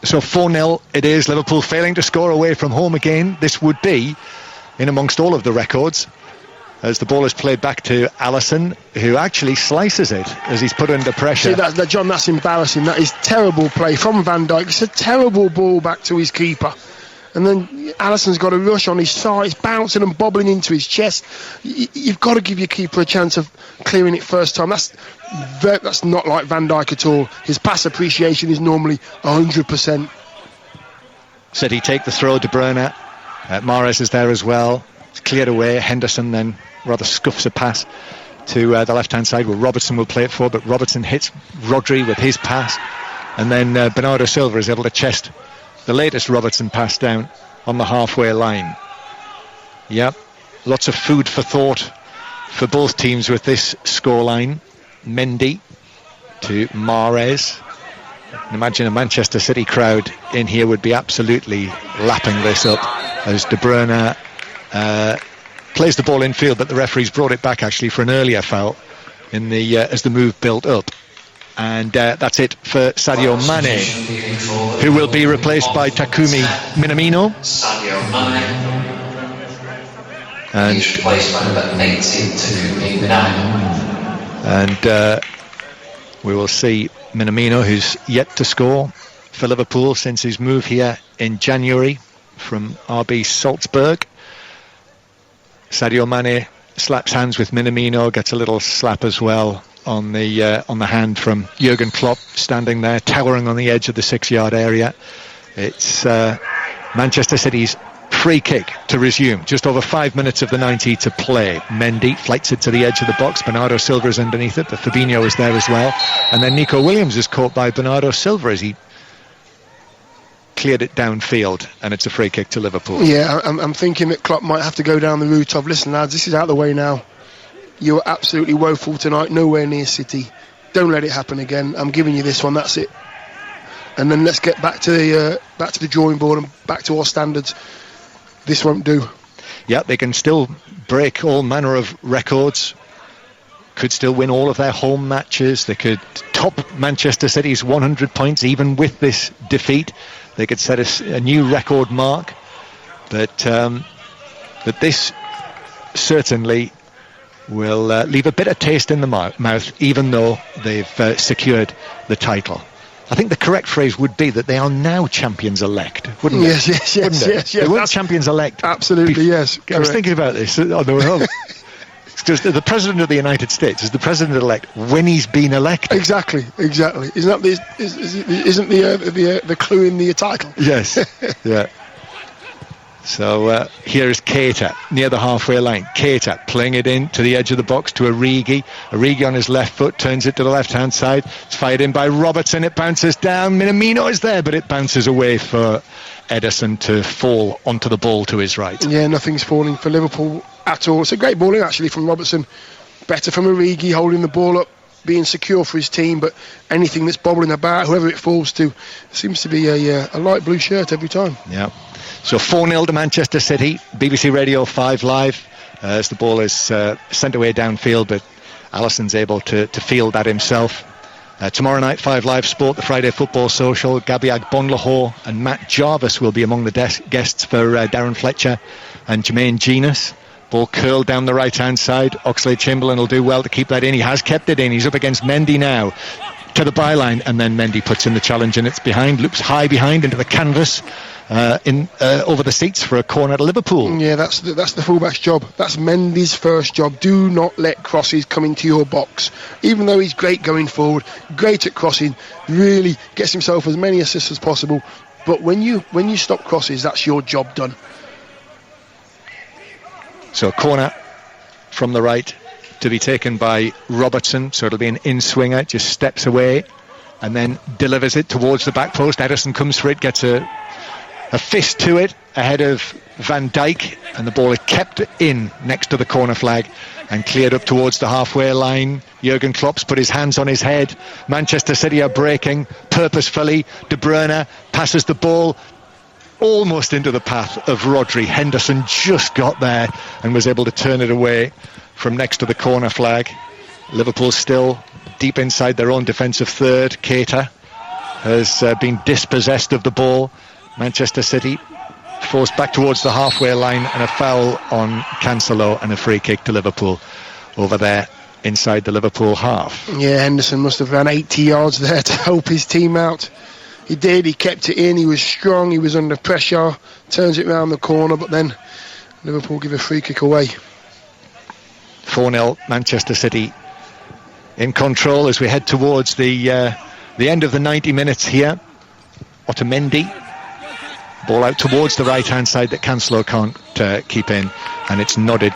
So 4-0 it is. Liverpool failing to score away from home again. This would be in amongst all of the records, as the ball is played back to Alisson, who actually slices it as he's put under pressure. See, John, that's embarrassing. That is terrible play from Van Dijk. It's a terrible ball back to his keeper. And then Alisson's got a rush on his thigh. It's bouncing and bobbling into his chest. You've got to give your keeper a chance of clearing it first time. That's not like Van Dijk at all. His pass appreciation is normally 100%. City take the throw. De Bruyne. Mahrez is there as well. It's cleared away. Henderson then rather scuffs a pass to the left-hand side where Robertson will play it for, but Robertson hits Rodri with his pass. And then Bernardo Silva is able to chest the latest Robertson pass down on the halfway line. Yep, lots of food for thought for both teams with this scoreline. Mendy to Mahrez. Imagine a Manchester City crowd in here would be absolutely lapping this up as De Bruyne plays the ball infield, but the referee's brought it back actually for an earlier foul in the as the move built up. And that's it for Sadio Mane, who will be replaced by Takumi Minamino. Sadio Mane. And he's replaced by number 18, Takumi Minamino. And we will see Minamino, who's yet to score for Liverpool since his move here in January from RB Salzburg. Sadio Mane slaps hands with Minamino, gets a little slap as well on the hand from Jurgen Klopp, standing there towering on the edge of the 6-yard area. It's Manchester City's free kick to resume. Just over 5 minutes of the 90 to play. Mendy flights it to the edge of the box. Bernardo Silva is underneath it, but Fabinho is there as well. And then Nico Williams is caught by Bernardo Silva as he cleared it downfield, and it's a free kick to Liverpool. Yeah, I'm thinking that Klopp might have to go down the route of, listen lads, this is out of the way now. You were absolutely woeful tonight, nowhere near City. Don't let it happen again. I'm giving you this one, that's it. And then let's get back to the drawing board and back to our standards. This won't do. Yeah, they can still break all manner of records. Could still win all of their home matches. They could top Manchester City's 100 points even with this defeat. They could set a new record mark. But this certainly will leave a bitter taste in the mouth, even though they've secured the title. I think the correct phrase would be that they are now champions-elect, wouldn't it? Yes. They weren't champions-elect. Absolutely, yes. I was thinking about this on the way home. Just the President of the United States is the President-elect when he's been elected. Exactly. Isn't the clue in the title? Yes, yeah. So here's Keita near the halfway line. Keita playing it in to the edge of the box to Origi. Origi on his left foot turns it to the left-hand side. It's fired in by Robertson. It bounces down. Minamino is there, but it bounces away for Ederson to fall onto the ball to his right. Yeah, nothing's falling for Liverpool at all. It's a great balling actually from Robertson. Better from Origi holding the ball up, being secure for his team, but anything that's bobbling about, whoever it falls to, seems to be a light blue shirt every time. Yeah. So 4-0 to Manchester City. BBC Radio 5 Live as the ball is sent away downfield, but Alisson's able to field that himself. Tomorrow night, 5 Live Sport, the Friday Football Social. Gabi Agbonlahor and Matt Jarvis will be among the guests for Darren Fletcher and Jermaine Genus. Ball curled down the right-hand side. Oxlade-Chamberlain will do well to keep that in. He has kept it in. He's up against Mendy now. To the byline, and then Mendy puts in the challenge, and it's behind, loops high behind into the canvas, over the seats for a corner to Liverpool. Yeah, that's the fullback's job. That's Mendy's first job. Do not let crosses come into your box. Even though he's great going forward, great at crossing, really gets himself as many assists as possible. But when you stop crosses, that's your job done. So corner from the right to be taken by Robertson, so it'll be an in-swinger, just steps away and then delivers it towards the back post. Ederson comes for it, gets a fist to it ahead of Van Dijk, and the ball is kept in next to the corner flag and cleared up towards the halfway line. Jurgen Klopp's put his hands on his head. Manchester City are breaking purposefully. De Bruyne passes the ball almost into the path of Rodri. Henderson just got there and was able to turn it away from next to the corner flag. Liverpool still deep inside their own defensive third. Keita has been dispossessed of the ball. Manchester City forced back towards the halfway line, and a foul on Cancelo and a free kick to Liverpool over there inside the Liverpool half. Yeah, Henderson must have ran 80 yards there to help his team out. He did, he kept it in, he was strong, he was under pressure, turns it round the corner, but then Liverpool give a free kick away. 4-0 Manchester City in control as we head towards the end of the 90 minutes here. Otamendi, ball out towards the right hand side that Cancelo can't keep in, and it's nodded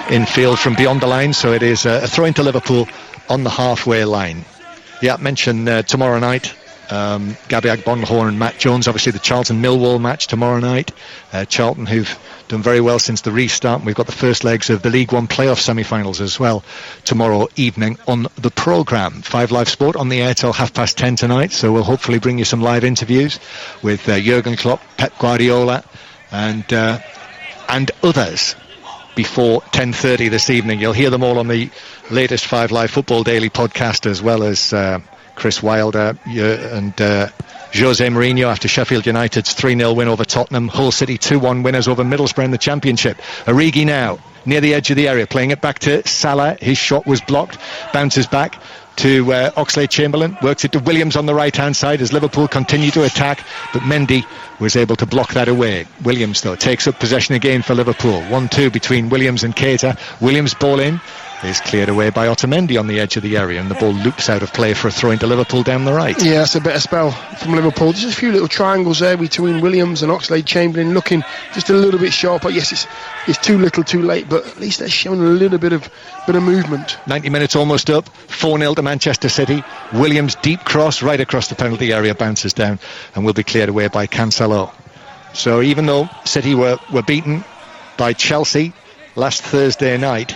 infield from beyond the line, so it is a throw into Liverpool on the halfway line. Yeah, mention tomorrow night, Gabi Agbonlahor and Matt Jones, obviously the Charlton-Millwall match tomorrow night. Charlton, who've done very well since the restart. We've got the first legs of the League One playoff semi-finals as well tomorrow evening on the programme. 5 Live Sport on the air till 10:30 tonight, so we'll hopefully bring you some live interviews with Jurgen Klopp, Pep Guardiola and others. before 10:30 this evening. You'll hear them all on the latest 5 Live Football Daily podcast, as well as Chris Wilder and Jose Mourinho after Sheffield United's 3-0 win over Tottenham. Hull City 2-1 winners over Middlesbrough in the Championship. Origi now near the edge of the area, playing it back to Salah. His shot was blocked, bounces back to Oxlade-Chamberlain, works it to Williams on the right hand side as Liverpool continue to attack, but Mendy was able to block that away. Williams though takes up possession again for Liverpool. 1-2 between Williams and Keita. Williams ball in is cleared away by Otamendi on the edge of the area, and the ball loops out of play for a throw into Liverpool down the right. Yeah, that's a better spell from Liverpool. Just a few little triangles there between Williams and Oxlade-Chamberlain, looking just a little bit sharper. Yes, it's too little too late, but at least they're showing a little bit of movement. 90 minutes almost up, 4-0 to Manchester City. Williams deep cross right across the penalty area, bounces down and will be cleared away by Cancelo. So even though City were beaten by Chelsea last Thursday night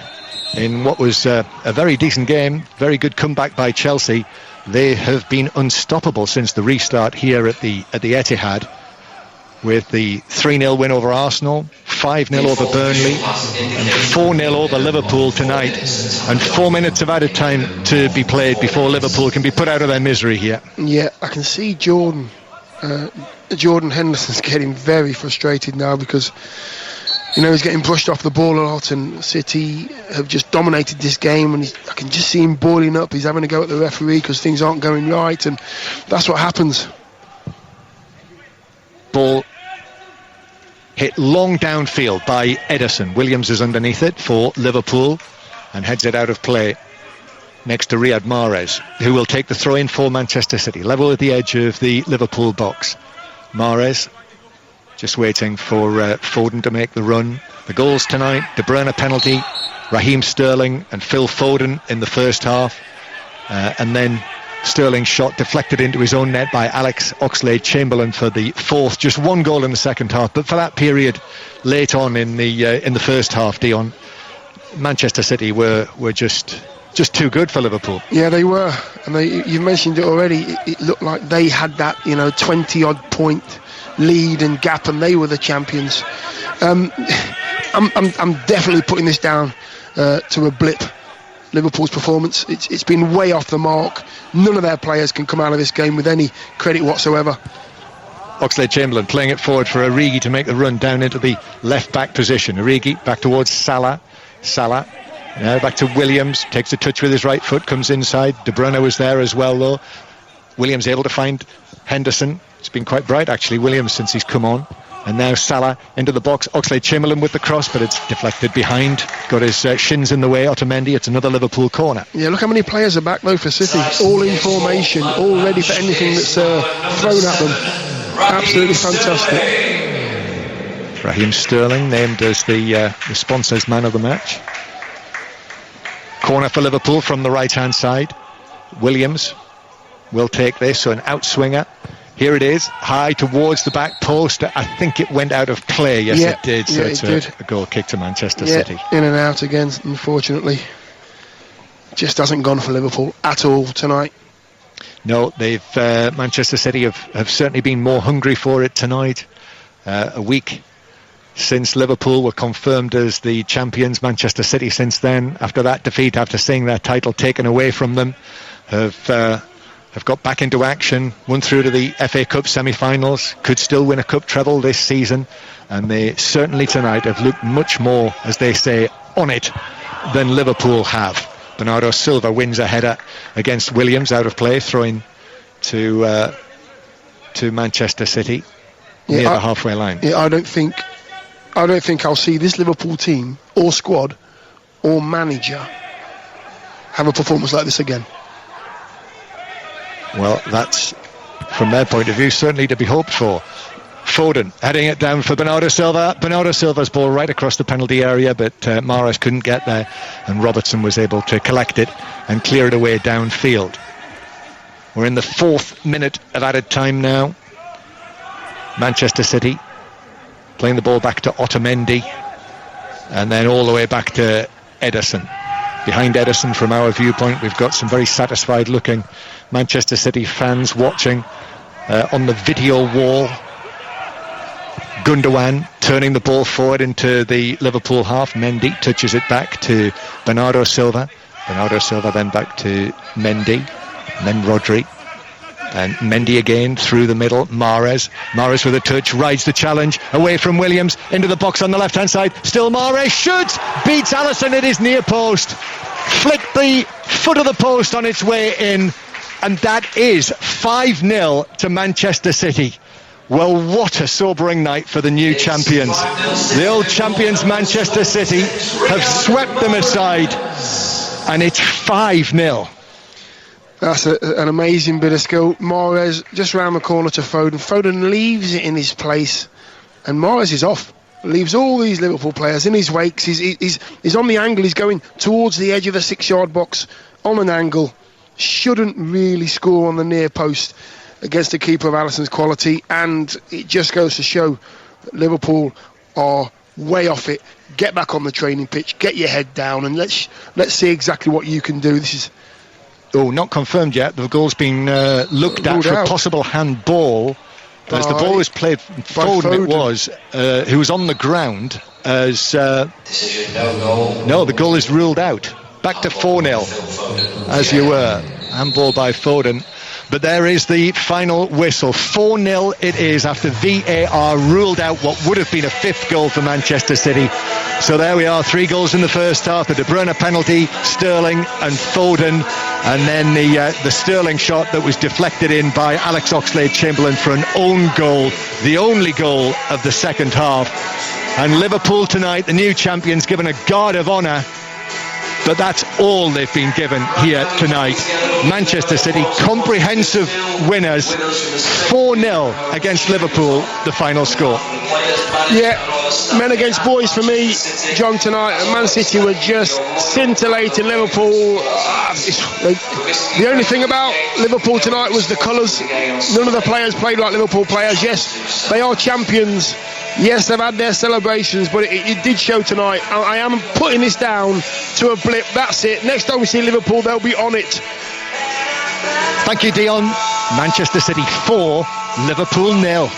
in what was a very decent game, very good comeback by Chelsea, they have been unstoppable since the restart here at the Etihad, with the 3-0 win over Arsenal, 5-0 over Burnley, and 4-0 over Liverpool tonight, and 4 minutes of added time to be played before Liverpool can be put out of their misery here. Yeah, I can see Jordan Henderson's getting very frustrated now, because he's getting brushed off the ball a lot, and City have just dominated this game, and I can just see him boiling up. He's having to go at the referee because things aren't going right, and that's what happens. Ball hit long downfield by Ederson. Williams is underneath it for Liverpool and heads it out of play next to Riyad Mahrez, who will take the throw in for Manchester City, level at the edge of the Liverpool box. Mahrez just waiting for Foden to make the run. The goals tonight: De Bruyne penalty, Raheem Sterling and Phil Foden in the first half, and then Sterling's shot deflected into his own net by Alex Oxlade-Chamberlain for the fourth. Just one goal in the second half, but for that period late on in the first half, Dion, Manchester City were just too good for Liverpool. Yeah, they were, and you mentioned it already. It looked like they had that 20-odd point lead and gap, and they were the champions. I'm definitely putting this down to a blip. Liverpool's performance, it's been way off the mark. None of their players can come out of this game with any credit whatsoever. Oxlade-Chamberlain playing it forward for Origi to make the run down into the left back position. Origi back towards Salah now back to Williams, takes a touch with his right foot, comes inside. De Bruyne was there as well though. Williams able to find Henderson. It's been quite bright actually, Williams, since he's come on. And now Salah into the box. Oxlade-Chamberlain with the cross, but it's deflected behind. Got his shins in the way. Otamendi. It's another Liverpool corner. Yeah, look how many players are back though for City. All in formation, all ready for anything that's thrown at them. Absolutely fantastic. Raheem Sterling named as the sponsors man of the match. Corner for Liverpool from the right hand side. Williams will take this, so an outswinger. Here it is, high towards the back post. I think it went out of play. Yes, it did. So it's a goal kick to Manchester City. In and out again, unfortunately. Just hasn't gone for Liverpool at all tonight. No, they've Manchester City have certainly been more hungry for it tonight. A week since Liverpool were confirmed as the champions, Manchester City since then, after that defeat, after seeing their title taken away from them, have got back into action, won through to the FA Cup semi-finals, could still win a cup treble this season, and they certainly tonight have looked much more, as they say, on it than Liverpool have. Bernardo Silva wins a header against Williams out of play, throwing to Manchester City near the halfway line. Yeah, I don't think I'll see this Liverpool team or squad or manager have a performance like this again. Well, that's, from their point of view, certainly to be hoped for. Foden heading it down for Bernardo Silva. Bernardo Silva's ball right across the penalty area, but Mahrez couldn't get there, and Robertson was able to collect it and clear it away downfield. We're in the 4th minute of added time now. Manchester City playing the ball back to Otamendi, and then all the way back to Ederson. Behind Ederson, from our viewpoint, we've got some very satisfied looking Manchester City fans watching on the video wall. Gundogan turning the ball forward into the Liverpool half. Mendy touches it back to Bernardo Silva. Bernardo Silva then back to Mendy. And then Rodri. And Mendy again through the middle. Mahrez with a touch, rides the challenge away from Williams into the box on the left hand side. Still Mahrez shoots, beats Alisson at his near post, flicked the foot of the post on its way in, and that is 5-0 to Manchester City. Well, what a sobering night for the new champions. The old champions Manchester City have swept them aside, and it's 5-0. That's an amazing bit of skill. Mahrez just round the corner to Foden. Foden leaves it in his place, and Mahrez is off. Leaves all these Liverpool players in his wakes. He's on the angle. He's going towards the edge of the 6-yard box on an angle. Shouldn't really score on the near post against the keeper of Alisson's quality, and it just goes to show that Liverpool are way off it. Get back on the training pitch, get your head down, and let's see exactly what you can do. This is not confirmed yet. The goal's been looked at for a possible handball, but as the ball was played, Foden it was, who was on the ground as Decision, no goal. no, the goal is ruled out. Back to 4-0 as you were. Handball by Foden. But there is the final whistle. 4-0 it is after VAR ruled out what would have been a fifth goal for Manchester City. So there we are, 3 goals in the first half. The De Bruyne penalty, Sterling and Foden, and then the Sterling shot that was deflected in by Alex Oxlade-Chamberlain for an own goal, the only goal of the second half. And Liverpool tonight, the new champions, given a guard of honour. But that's all they've been given here tonight. Manchester City, comprehensive winners, 4-0 against Liverpool, the final score. Yeah, men against boys for me, John, tonight. Man City were just scintillating. Liverpool, the only thing about Liverpool tonight was the colours. None of the players played like Liverpool players. Yes, they are champions. Yes, they've had their celebrations, but it did show tonight. I am putting this down to a blip. That's it. Next time we see Liverpool, they'll be on it. Thank you, Dion. Manchester City 4, Liverpool 0.